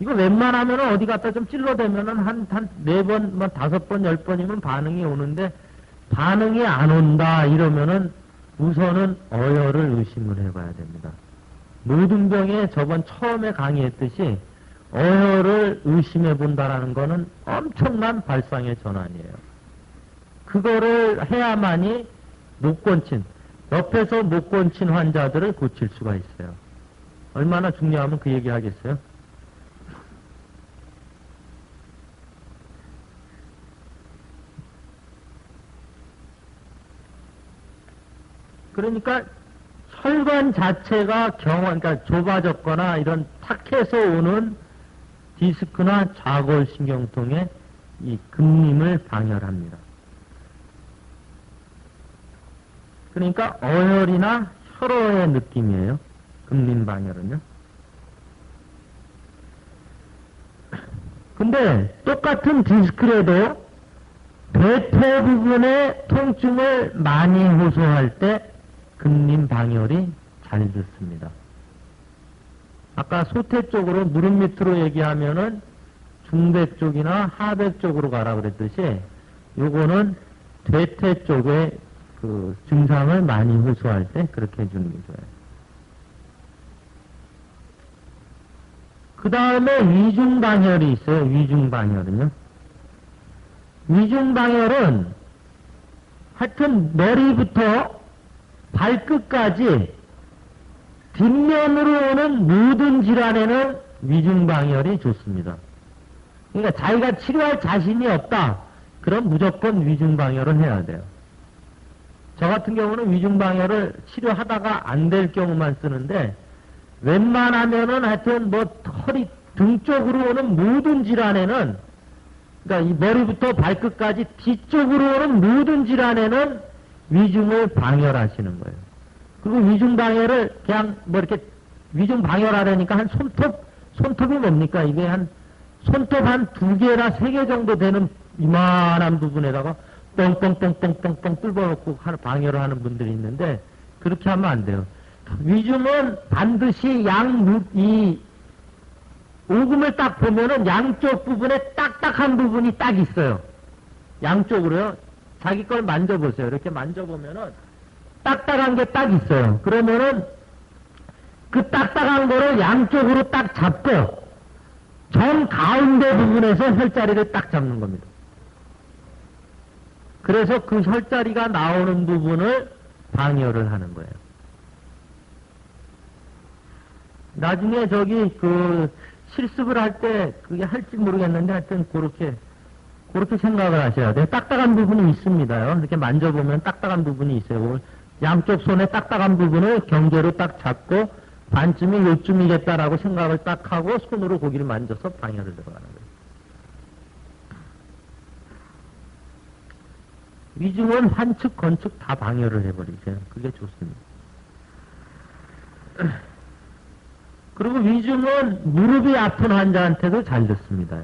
이거 웬만하면 어디 갖다 좀 찔러대면은 한 4번, 뭐 5번, 10번이면 반응이 오는데 반응이 안 온다 이러면은 우선은 어혈을 의심을 해봐야 됩니다. 모든 병에 저번 처음에 강의했듯이 어혈을 의심해 본다라는 거는 엄청난 발상의 전환이에요. 그거를 해야만이 목권친 옆에서 목권친 환자들을 고칠 수가 있어요. 얼마나 중요하면 그 얘기 하겠어요? 그러니까 혈관 자체가 그러니까 좁아졌거나 이런 탁해서 오는 디스크나 좌골신경통에 이 금림을 방열합니다. 그러니까 어혈이나 혈어의 느낌이에요. 금림방열은요. 근데 똑같은 디스크라도 배태 부분의 통증을 많이 호소할 때 금림방열이 잘 듣습니다. 아까 소태 쪽으로 무릎 밑으로 얘기하면은 중배 쪽이나 하배 쪽으로 가라 그랬듯이 요거는 대퇴 쪽에 그 증상을 많이 호소할 때 그렇게 해주는 게 좋아요. 그 다음에 위중방열이 있어요. 위중방열은요. 위중방열은 하여튼 머리부터 발끝까지 뒷면으로 오는 모든 질환에는 위중방열이 좋습니다. 그러니까 자기가 치료할 자신이 없다. 그럼 무조건 위중방열을 해야 돼요. 저 같은 경우는 위중방열을 치료하다가 안 될 경우만 쓰는데 웬만하면은 하여튼 뭐 허리 등 쪽으로 오는 모든 질환에는 그러니까 이 머리부터 발끝까지 뒤쪽으로 오는 모든 질환에는 위중을 방열하시는 거예요. 그리고 위중방열을 그냥 뭐 이렇게 위중방열하려니까 한 손톱이 뭡니까? 이게 한 손톱 한 2개나 3개 정도 되는 이만한 부분에다가 뻥뻥뻥뻥뻥뻥 뚫어놓고 방열을 하는 분들이 있는데 그렇게 하면 안 돼요. 위중은 반드시 이 오금을 딱 보면은 양쪽 부분에 딱딱한 부분이 딱 있어요. 양쪽으로요. 자기 걸 만져보세요. 이렇게 만져보면은 딱딱한 게 딱 있어요. 그러면은 그 딱딱한 거를 양쪽으로 딱 잡고 정 가운데 부분에서 혈자리를 딱 잡는 겁니다. 그래서 그 혈자리가 나오는 부분을 방열을 하는 거예요. 나중에 저기 그 실습을 할 때 그게 할지 모르겠는데 하여튼 그렇게 생각을 하셔야 돼요. 딱딱한 부분이 있습니다요. 이렇게 만져보면 딱딱한 부분이 있어요. 양쪽 손에 딱딱한 부분을 경계로 딱 잡고 반쯤이 요쯤이겠다라고 생각을 딱 하고 손으로 고기를 만져서 방열을 들어가는 거예요. 위중은 환측, 건축 다 방열을 해버리세요. 그게 좋습니다. 그리고 위중은 무릎이 아픈 환자한테도 잘 듣습니다.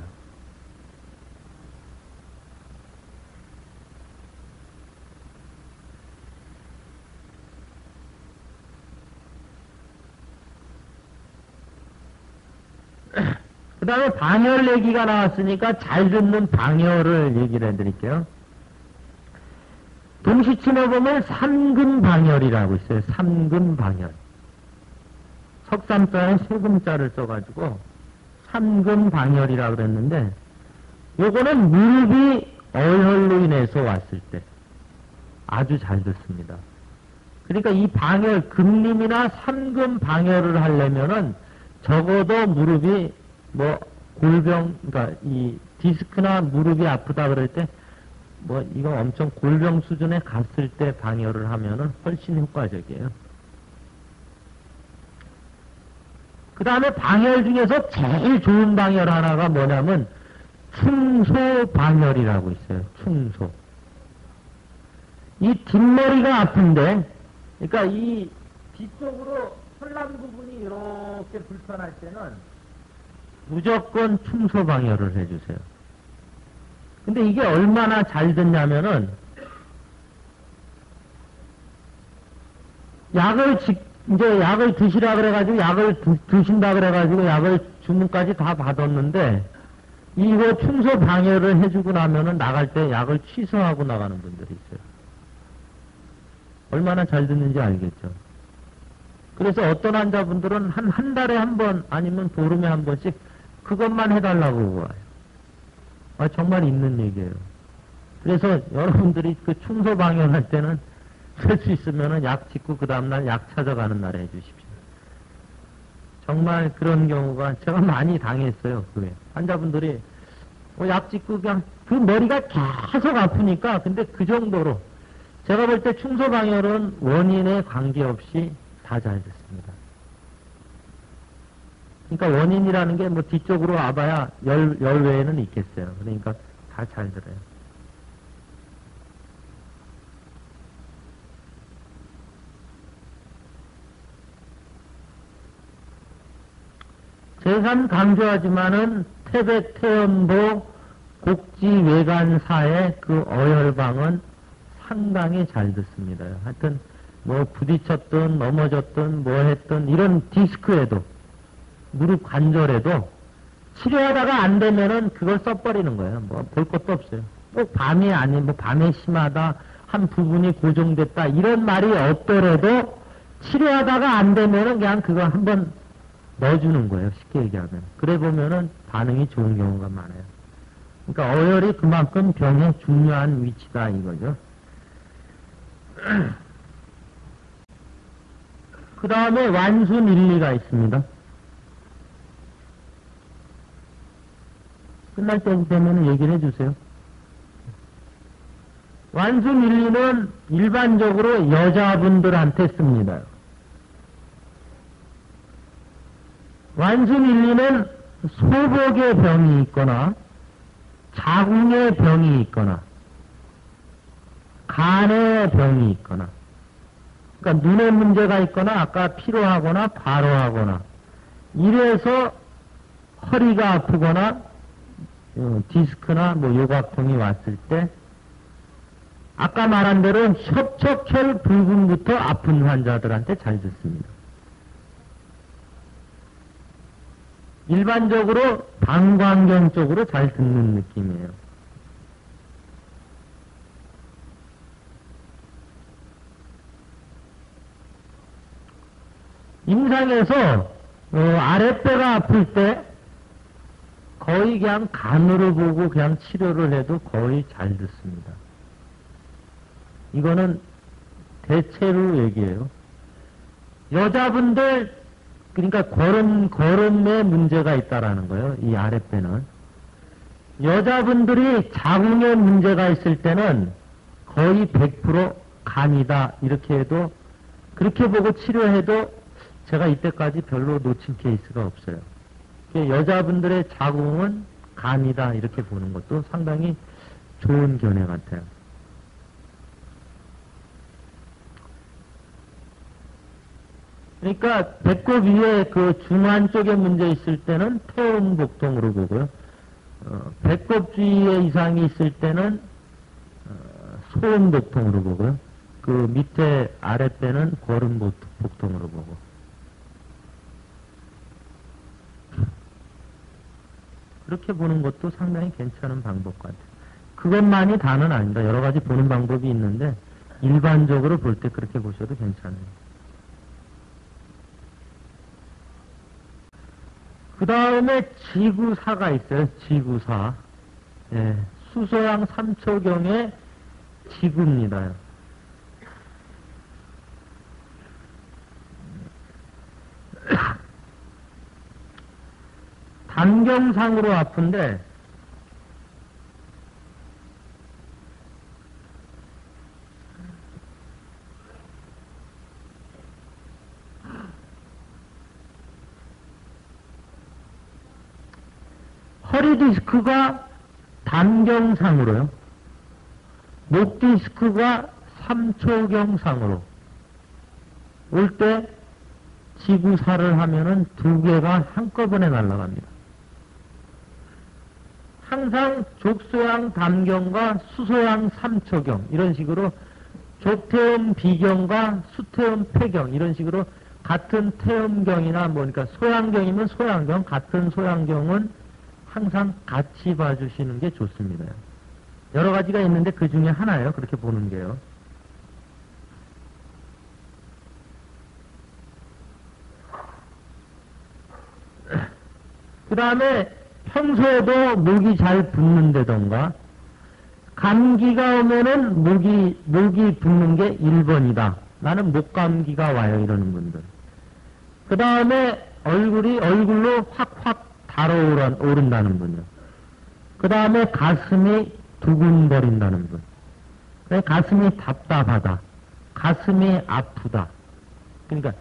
그 다음에 방열 얘기가 나왔으니까 잘 듣는 방열을 얘기를 해드릴게요. 동시침에 보면 삼근방열이라고 있어요. 삼근방열. 석삼자에 세금자를 써가지고 삼근방열이라고 그랬는데 요거는 무릎이 어혈로 인해서 왔을 때 아주 잘 듣습니다. 그러니까 이 방열, 금림이나 삼근방열을 하려면은 적어도 무릎이 뭐 골병, 그러니까 이 디스크나 무릎이 아프다 그럴 때 뭐 이거 엄청 골병 수준에 갔을 때 방열을 하면은 훨씬 효과적이에요. 그 다음에 방열 중에서 제일 좋은 방열 하나가 뭐냐면 충소방열이라고 있어요. 충소. 이 뒷머리가 아픈데, 그러니까 이 뒤쪽으로 혈관 부분이 이렇게 불편할 때는 무조건 충소방열을 해주세요. 근데 이게 얼마나 잘 듣냐면은 이제 약을 드시라 그래가지고 약을 드신다 그래가지고 약을 주문까지 다 받았는데 이거 충소 방열을 해주고 나면은 나갈 때 약을 취소하고 나가는 분들이 있어요. 얼마나 잘 듣는지 알겠죠. 그래서 어떤 환자분들은 한 달에 한 번 아니면 보름에 한 번씩 그것만 해달라고 와요. 정말 있는 얘기예요. 그래서 여러분들이 그 충소 방열할 때는 할 수 있으면은 약 짓고 그 다음날 약 찾아가는 날에 해주십시오. 정말 그런 경우가 제가 많이 당했어요. 그게 환자분들이 약 짓고 그냥 그 머리가 계속 아프니까 근데 그 정도로 제가 볼 때 충소 방열은 원인에 관계없이 다 잘 됐습니다. 그러니까 원인이라는 게 뭐 뒤쪽으로 와봐야 열 외에는 있겠어요. 그러니까 다 잘 들어요. 재산 강조하지만은 태백, 태연보, 곡지, 외관사의 그 어혈방은 상당히 잘 듣습니다. 하여튼 뭐 부딪혔든 넘어졌든 뭐 했든 이런 디스크에도 무릎 관절에도 치료하다가 안 되면은 그걸 써버리는 거예요. 뭐 볼 것도 없어요. 꼭 밤이 아닌 뭐 밤에 심하다 한 부분이 고정됐다 이런 말이 없더라도 치료하다가 안 되면은 그냥 그거 한번 넣어주는 거예요. 쉽게 얘기하면. 그래 보면은 반응이 좋은 경우가 많아요. 그러니까 어혈이 그만큼 병의 중요한 위치다 이거죠. 그 다음에 완순일리가 있습니다. 끝날 때 되면 얘기를 해주세요. 완순일리는 일반적으로 여자분들한테 씁니다. 완순일리는 소복의 병이 있거나 자궁의 병이 있거나 간의 병이 있거나 그러니까 눈에 문제가 있거나 아까 피로하거나 과로하거나 이래서 허리가 아프거나 디스크나 뭐 요각통이 왔을 때 아까 말한 대로 협척혈 불근부터 아픈 환자들한테 잘 듣습니다. 일반적으로 방광경 쪽으로 잘 듣는 느낌이에요. 임상에서 아랫배가 아플 때 거의 그냥 간으로 보고 그냥 치료를 해도 거의 잘 듣습니다. 이거는 대체로 얘기해요. 여자분들, 그러니까 걸음에 문제가 있다라는 거예요. 이 아랫배는. 여자분들이 자궁에 문제가 있을 때는 거의 100% 간이다. 이렇게 해도, 그렇게 보고 치료해도 제가 이때까지 별로 놓친 케이스가 없어요. 여자분들의 자궁은 간이다. 이렇게 보는 것도 상당히 좋은 견해 같아요. 그러니까 배꼽 위에 그 중환 쪽에 문제 있을 때는 태음복통으로 보고요. 배꼽 주위에 이상이 있을 때는 소음복통으로 보고요. 그 밑에 아랫배는 고름복통으로 보고. 그렇게 보는 것도 상당히 괜찮은 방법 같아요. 그것만이 다는 아닙니다. 여러 가지 보는 방법이 있는데 일반적으로 볼 때 그렇게 보셔도 괜찮아요. 그 다음에 지구사가 있어요. 지구사. 예, 수소양 3초경의 지구입니다. 단경상으로 아픈데 허리 디스크가 단경상으로요. 목 디스크가 3초경상으로 올 때 지구사를 하면은 두 개가 한꺼번에 날아갑니다. 항상 족소양 단경과 수소양 3초경 이런 식으로 족태음 비경과 수태음 폐경 이런 식으로 같은 태음경이나 그러니까 소양경이면 소양경 같은 소양경은 항상 같이 봐주시는 게 좋습니다. 여러 가지가 있는데 그 중에 하나예요. 그렇게 보는 게요. 그 다음에 평소에도 목이 잘 붓는다던가 감기가 오면은 목이 붓는 게 1번이다. 나는 목감기가 와요. 이러는 분들. 그 다음에 얼굴로 확확 달아오른다는 분이요. 그 다음에 가슴이 두근거린다는 분. 가슴이 답답하다. 가슴이 아프다. 그러니까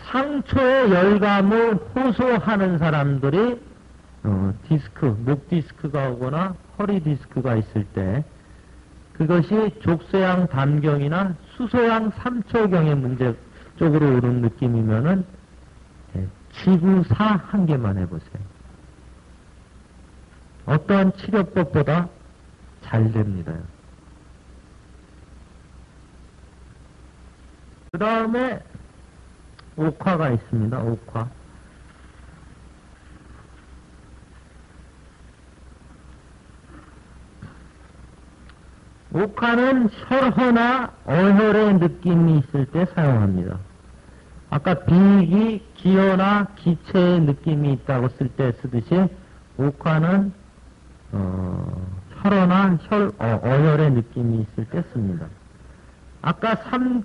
상초의 열감을 호소하는 사람들이 목 디스크가 오거나 허리 디스크가 있을 때 그것이 족소양 단경이나 수소양 3초경의 문제 쪽으로 오는 느낌이면은 지구사 한 개만 해보세요. 어떠한 치료법보다 잘 됩니다. 그 다음에 옥화가 있습니다. 옥화. 옥화는 혈허나 어혈의 느낌이 있을 때 사용합니다. 아까 비기, 기어나 기체의 느낌이 있다고 쓸 때 쓰듯이 옥화는 혈허나 어혈의 느낌이 있을 때 씁니다. 아까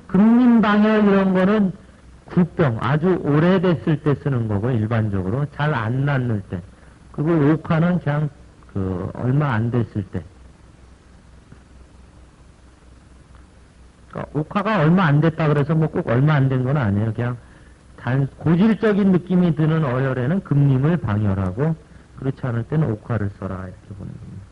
금림방열 이런 거는 구병, 아주 오래됐을 때 쓰는 거고, 일반적으로. 잘 안 낫는 때. 그리고 옥화는 그냥, 얼마 안 됐을 때. 그러니까 옥화가 얼마 안 됐다 그래서 뭐 꼭 얼마 안 된 건 아니에요. 그냥, 고질적인 느낌이 드는 어혈에는 금림을 방열하고, 그렇지 않을 때는 옥화를 써라. 이렇게 보는 겁니다.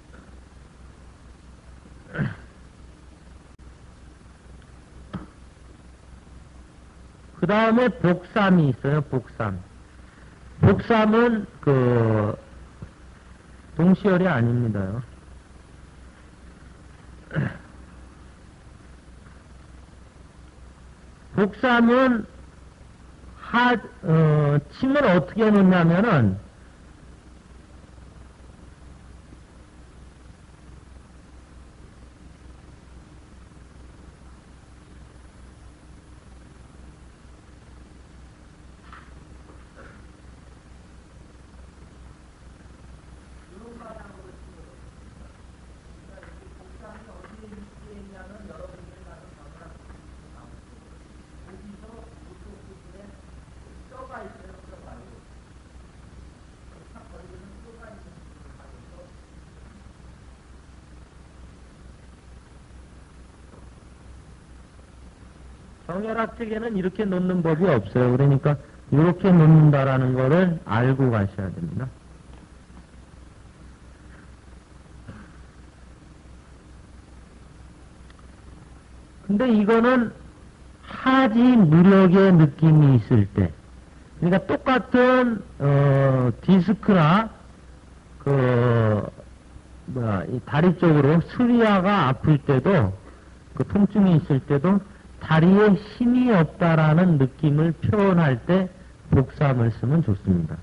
그 다음에 복삼이 있어요. 복삼. 복삼은 동시열이 아닙니다요. 복삼은 침을 어떻게 놓냐면은 정혈학책에는 이렇게 놓는 법이 없어요. 그러니까 이렇게 놓는다라는 거를 알고 가셔야 됩니다. 근데 이거는 하지 무력의 느낌이 있을 때, 그러니까 똑같은 디스크나 이 다리 쪽으로 스리아가 아플 때도, 그 통증이 있을 때도 다리에 힘이 없다라는 느낌을 표현할 때 복삼을 쓰면 좋습니다.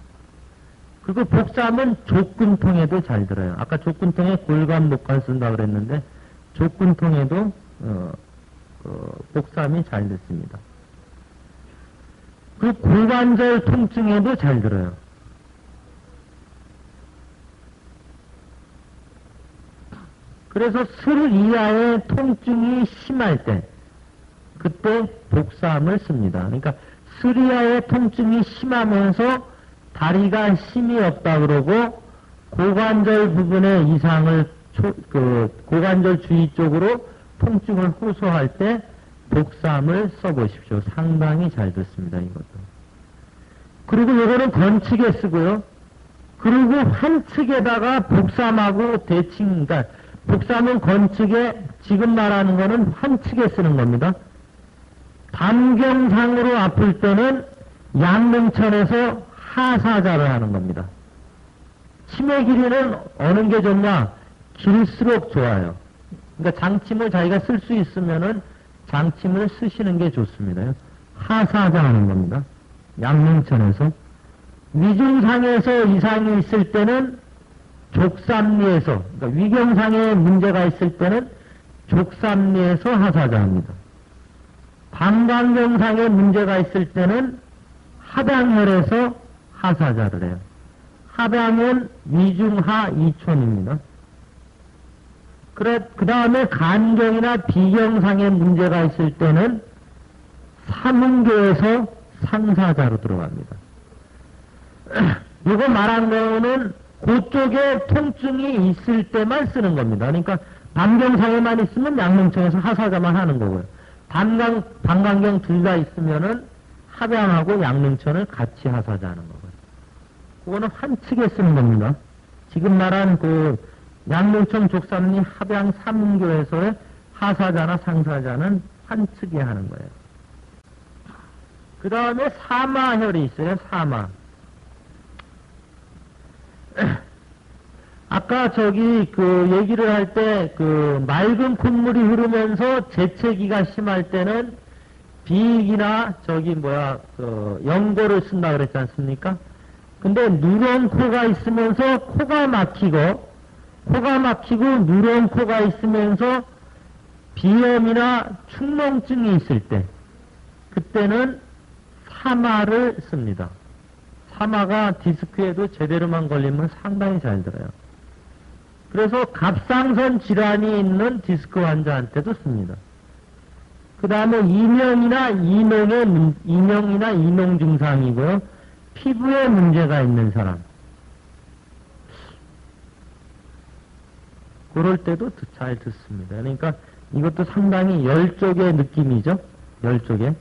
그리고 복삼은 족근통에도 잘 들어요. 아까 족근통에 골간, 목간 쓴다 그랬는데 족근통에도 복삼이 잘 듣습니다. 그리고 고관절 통증에도 잘 들어요. 그래서 슬 이하의 통증이 심할 때, 그때 복삼을 씁니다. 그러니까 슬 이하의 통증이 심하면서 다리가 힘이 없다 그러고 고관절 부분의 이상을 고관절 주위 쪽으로 통증을 호소할 때 복삼을 써보십시오. 상당히 잘 듣습니다. 이것도. 그리고 이거는 건측에 쓰고요. 그리고 한 측에다가 복삼하고 대칭, 그러니까 복삼은 건측에, 지금 말하는 거는 한 측에 쓰는 겁니다. 단경상으로 아플 때는 양릉천에서 하사자를 하는 겁니다. 치매 길이는 어느 게 좋냐? 길수록 좋아요. 그러니까 장침을 자기가 쓸 수 있으면은 장침을 쓰시는 게 좋습니다. 하사자 하는 겁니다. 양릉천에서. 위중상에서 이상이 있을 때는 족삼리에서, 그러니까 위경상에 문제가 있을 때는 족삼리에서 하사자 합니다. 방광경상에 문제가 있을 때는 하방혈에서 하사자를 해요. 하방은 위중하 이촌입니다. 그 다음에 간경이나 비경상에 문제가 있을 때는 삼흥교에서 상사자로 들어갑니다. 이거 말한 거는 그쪽에 통증이 있을 때만 쓰는 겁니다. 그러니까 방경상에만 있으면 양릉천에서 하사자만 하는 거고요. 방광경 둘 다 있으면은 합양하고 양릉천을 같이 하사자 하는 거고요. 그거는 한 측에 쓰는 겁니다. 지금 말한 양릉천 족삼리 합양 삼교에서의 하사자나 상사자는 한 측에 하는 거예요. 그 다음에 사마혈이 있어요. 사마. 아까 얘기를 할 때 맑은 콧물이 흐르면서 재채기가 심할 때는 비익이나 연고를 쓴다 그랬지 않습니까? 근데 누런 코가 있으면서 코가 막히고 누런 코가 있으면서 비염이나 축농증이 있을 때, 그때는 사마를 씁니다. 사마가 디스크에도 제대로만 걸리면 상당히 잘 들어요. 그래서 갑상선 질환이 있는 디스크 환자한테도 씁니다. 그 다음에 이명이나 이농 증상이고요. 피부에 문제가 있는 사람. 그럴 때도 잘 듣습니다. 그러니까 이것도 상당히 열쪽의 느낌이죠. 열쪽에.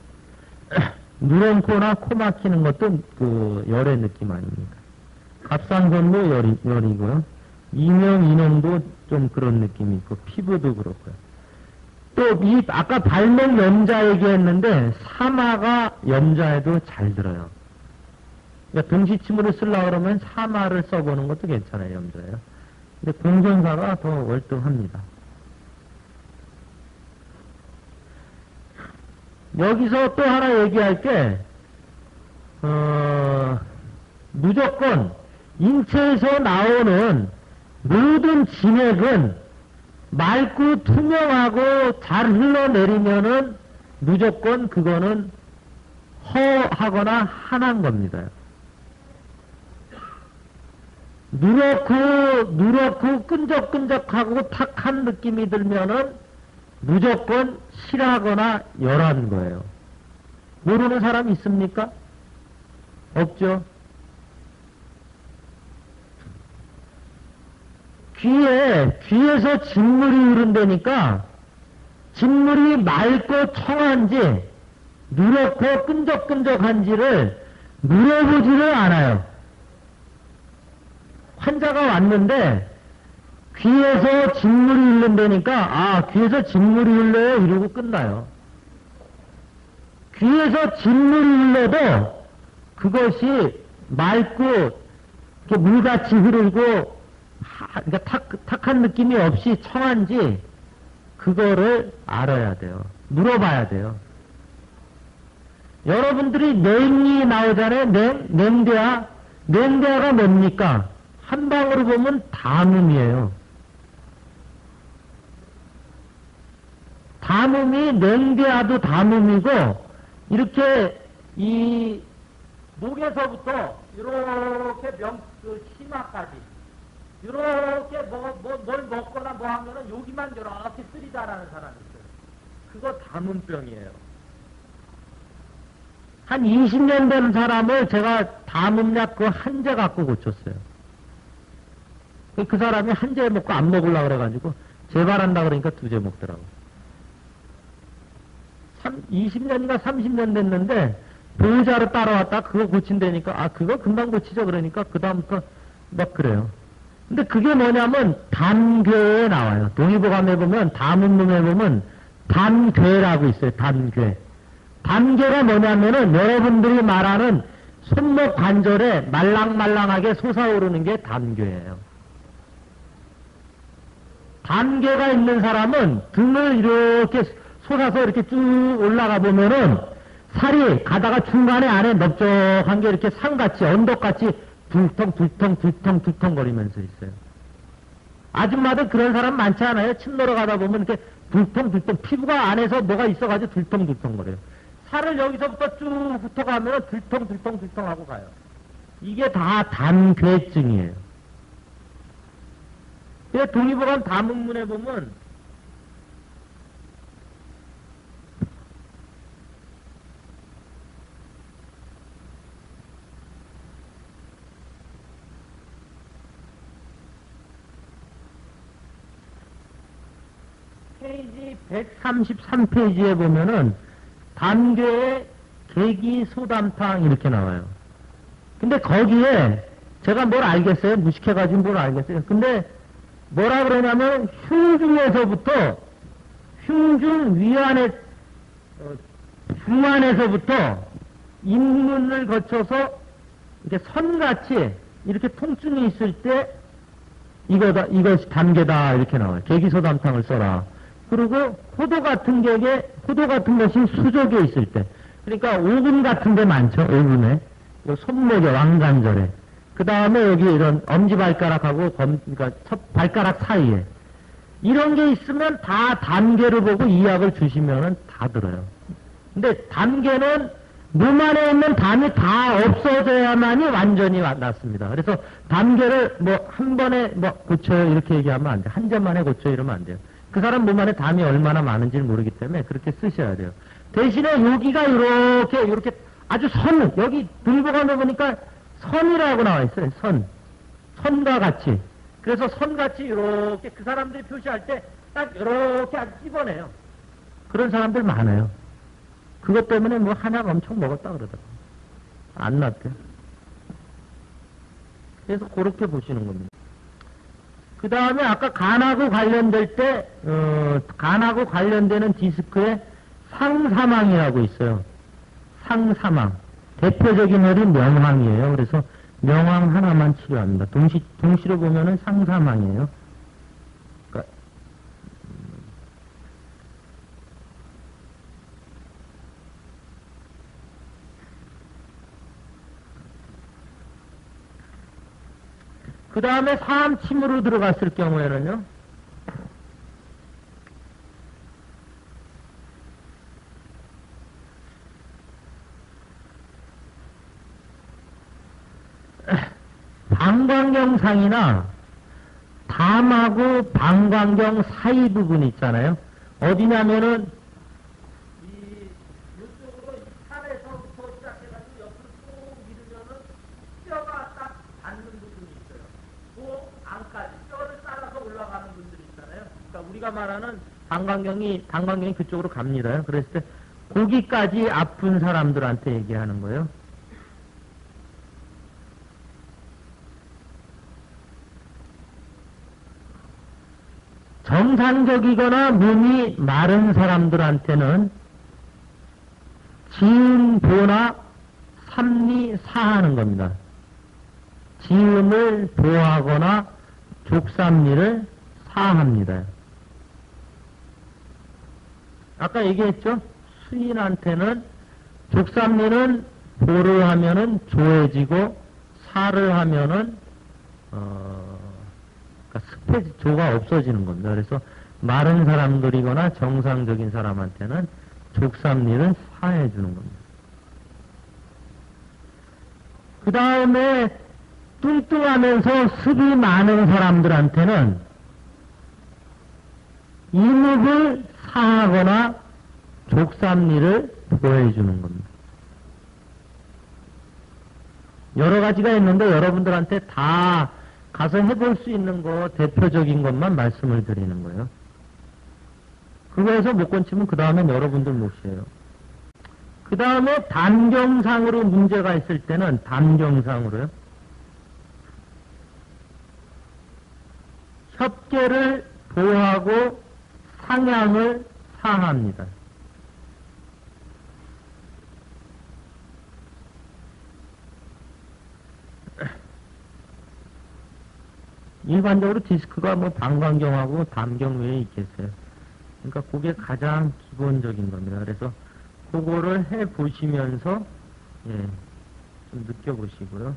누런 코나 코 막히는 것도 열의 느낌 아닙니까? 갑상선도 열이고요. 이농도 좀 그런 느낌이 있고, 피부도 그렇고요. 또, 아까 발목 염자 얘기했는데, 사마가 염자에도 잘 들어요. 그러니까 동시침으로 쓰려고 그러면 사마를 써보는 것도 괜찮아요, 염자예요. 근데 공전사가 더 월등합니다. 여기서 또 하나 얘기할 게, 무조건 인체에서 나오는 모든 진액은 맑고 투명하고 잘 흘러내리면은 무조건 그거는 허하거나 한한 겁니다. 누렇고 끈적끈적하고 탁한 느낌이 들면은 무조건 실하거나 열한 거예요. 모르는 사람 있습니까? 없죠? 귀에서 진물이 흐른다니까 진물이 맑고 청한지 누렇고 끈적끈적한지를 물어보지를 않아요. 환자가 왔는데 귀에서 진물이 흐른다니까 귀에서 진물이 흘러요 이러고 끝나요. 귀에서 진물이 흘러도 그것이 맑고 이렇게 물같이 흐르고 그러니까 탁한 느낌이 없이 청한지 그거를 알아야 돼요. 물어봐야 돼요. 여러분들이 냉이 나오잖아요. 냉대하. 냉대하가 뭡니까? 한 방으로 보면 담음이에요. 담음이 냉대하도 담음이고 이렇게 이 목에서부터 이렇게 치마까지 이렇게 뭘 먹거나 뭐 하면은 여기만 이렇게 쓰리다라는 사람이 있어요. 그거 담음병이에요. 한 20년 된 사람을 제가 담음약 그 한제 갖고 고쳤어요. 그 사람이 한제 먹고 안 먹으려고 그래가지고 재발한다 그러니까 2제 먹더라고. 20년인가 30년 됐는데 보호자로 따라왔다 그거 고친다니까 그거 금방 고치죠. 그러니까 그 다음부터 막 그래요. 근데 그게 뭐냐면 담괴에 나와요. 동의보감에 보면 담음문에 보면 담괴라고 있어요. 담괴. 담괴가 뭐냐면은 여러분들이 말하는 손목 관절에 말랑말랑하게 솟아오르는 게 담괴예요. 담괴가 있는 사람은 등을 이렇게 솟아서 이렇게 쭉 올라가 보면은 살이 가다가 중간에 안에 넓적한 게 이렇게 상같이 언덕같이 둘텅 거리면서 있어요. 아줌마들 그런 사람 많지 않아요? 침 놀러 가다 보면 이렇게 둘텅 피부가 안에서 뭐가 있어가지고 둘텅 거려요. 살을 여기서부터 쭉 훑어가면 둘텅 하고 가요. 이게 다 담괴증이에요. 동의보감 담음문에 보면 페이지 133페이지에 보면은 담괴의 계기소담탕 이렇게 나와요. 근데 거기에 제가 뭘 알겠어요? 무식해가지고 뭘 알겠어요? 근데 뭐라 그러냐면 흉중 위안에 중안에서부터 인문을 거쳐서 이렇게 선같이 이렇게 통증이 있을 때 이것이 담괴다 이렇게 나와요. 계기소담탕을 써라. 그리고 호도 같은 것이 수족에 있을 때, 그러니까 오금 같은 데 많죠. 오금에 손목에 왕관절에. 그 다음에 여기 이런 엄지발가락하고 그러니까 첫 발가락 사이에 이런 게 있으면 다 담괴를 보고 이 약을 주시면은 다 들어요. 근데 담괴는 몸 안에 있는 담이 다 없어져야만이 완전히 낫습니다. 그래서 담괴를 한 번에 고쳐요 이렇게 얘기하면 안 돼요. 한 점만에 고쳐요 이러면 안 돼요. 그 사람 몸 안에 담이 얼마나 많은지를 모르기 때문에 그렇게 쓰셔야 돼요. 대신에 여기가 이렇게 아주 여기 등보감에 보니까 선이라고 나와 있어요. 선과 같이. 그래서 선같이 이렇게 그 사람들이 표시할 때 딱 이렇게 아주 찝어내요. 그런 사람들 많아요. 그것 때문에 한약 엄청 먹었다 그러더라고요. 안 낫대요. 그래서 그렇게 보시는 겁니다. 그 다음에 아까 간하고 관련될 때, 간하고 관련되는 디스크에 상사망이라고 있어요. 상사망. 대표적인 혈이 명황이에요. 그래서 명황 하나만 치료합니다. 동시로 보면은 상사망이에요. 그러니까 그 다음에 사암침으로 들어갔을 경우에는요, 방광경상이나 담하고 방광경 사이 부분 있잖아요. 어디냐면은 이쪽으로 이 팔에서부터 시작해가지고 옆으로 쭉 밀으면은 뼈가 딱 닿는 부분이 있어요. 그 안까지 뼈를 따라서 올라가는 분들이 있잖아요. 그러니까 우리가 말하는 방광경이 그쪽으로 갑니다. 그랬을 때 거기까지 아픈 사람들한테 얘기하는 거예요. 정상적이거나 몸이 마른 사람들한테는 지음보나 삼리 사하는 겁니다. 지음을 보하거나 족삼리를 사합니다. 아까 얘기했죠? 수인한테는 족삼리는 보를 하면은 조해지고 사를 하면은 그러니까 조가 없어지는 겁니다. 그래서 마른 사람들이거나 정상적인 사람한테는 족삼리를 사해 주는 겁니다. 그 다음에 뚱뚱하면서 습이 많은 사람들한테는 이목을 사하거나 족삼리를 보해주는 겁니다. 여러 가지가 있는데 여러분들한테 다 가서 해볼 수 있는 거 대표적인 것만 말씀을 드리는 거예요. 그거에서 못 건치면 그 다음엔 여러분들 몫이에요. 그 다음에 담경상으로 문제가 있을 때는 담경상으로요. 협계를 보하고 상향을 사합니다. 일반적으로 디스크가 뭐 방광경하고 담경 외에 있겠어요. 그러니까 그게 가장 기본적인 겁니다. 그래서 그거를 해 보시면서 좀 느껴보시고요.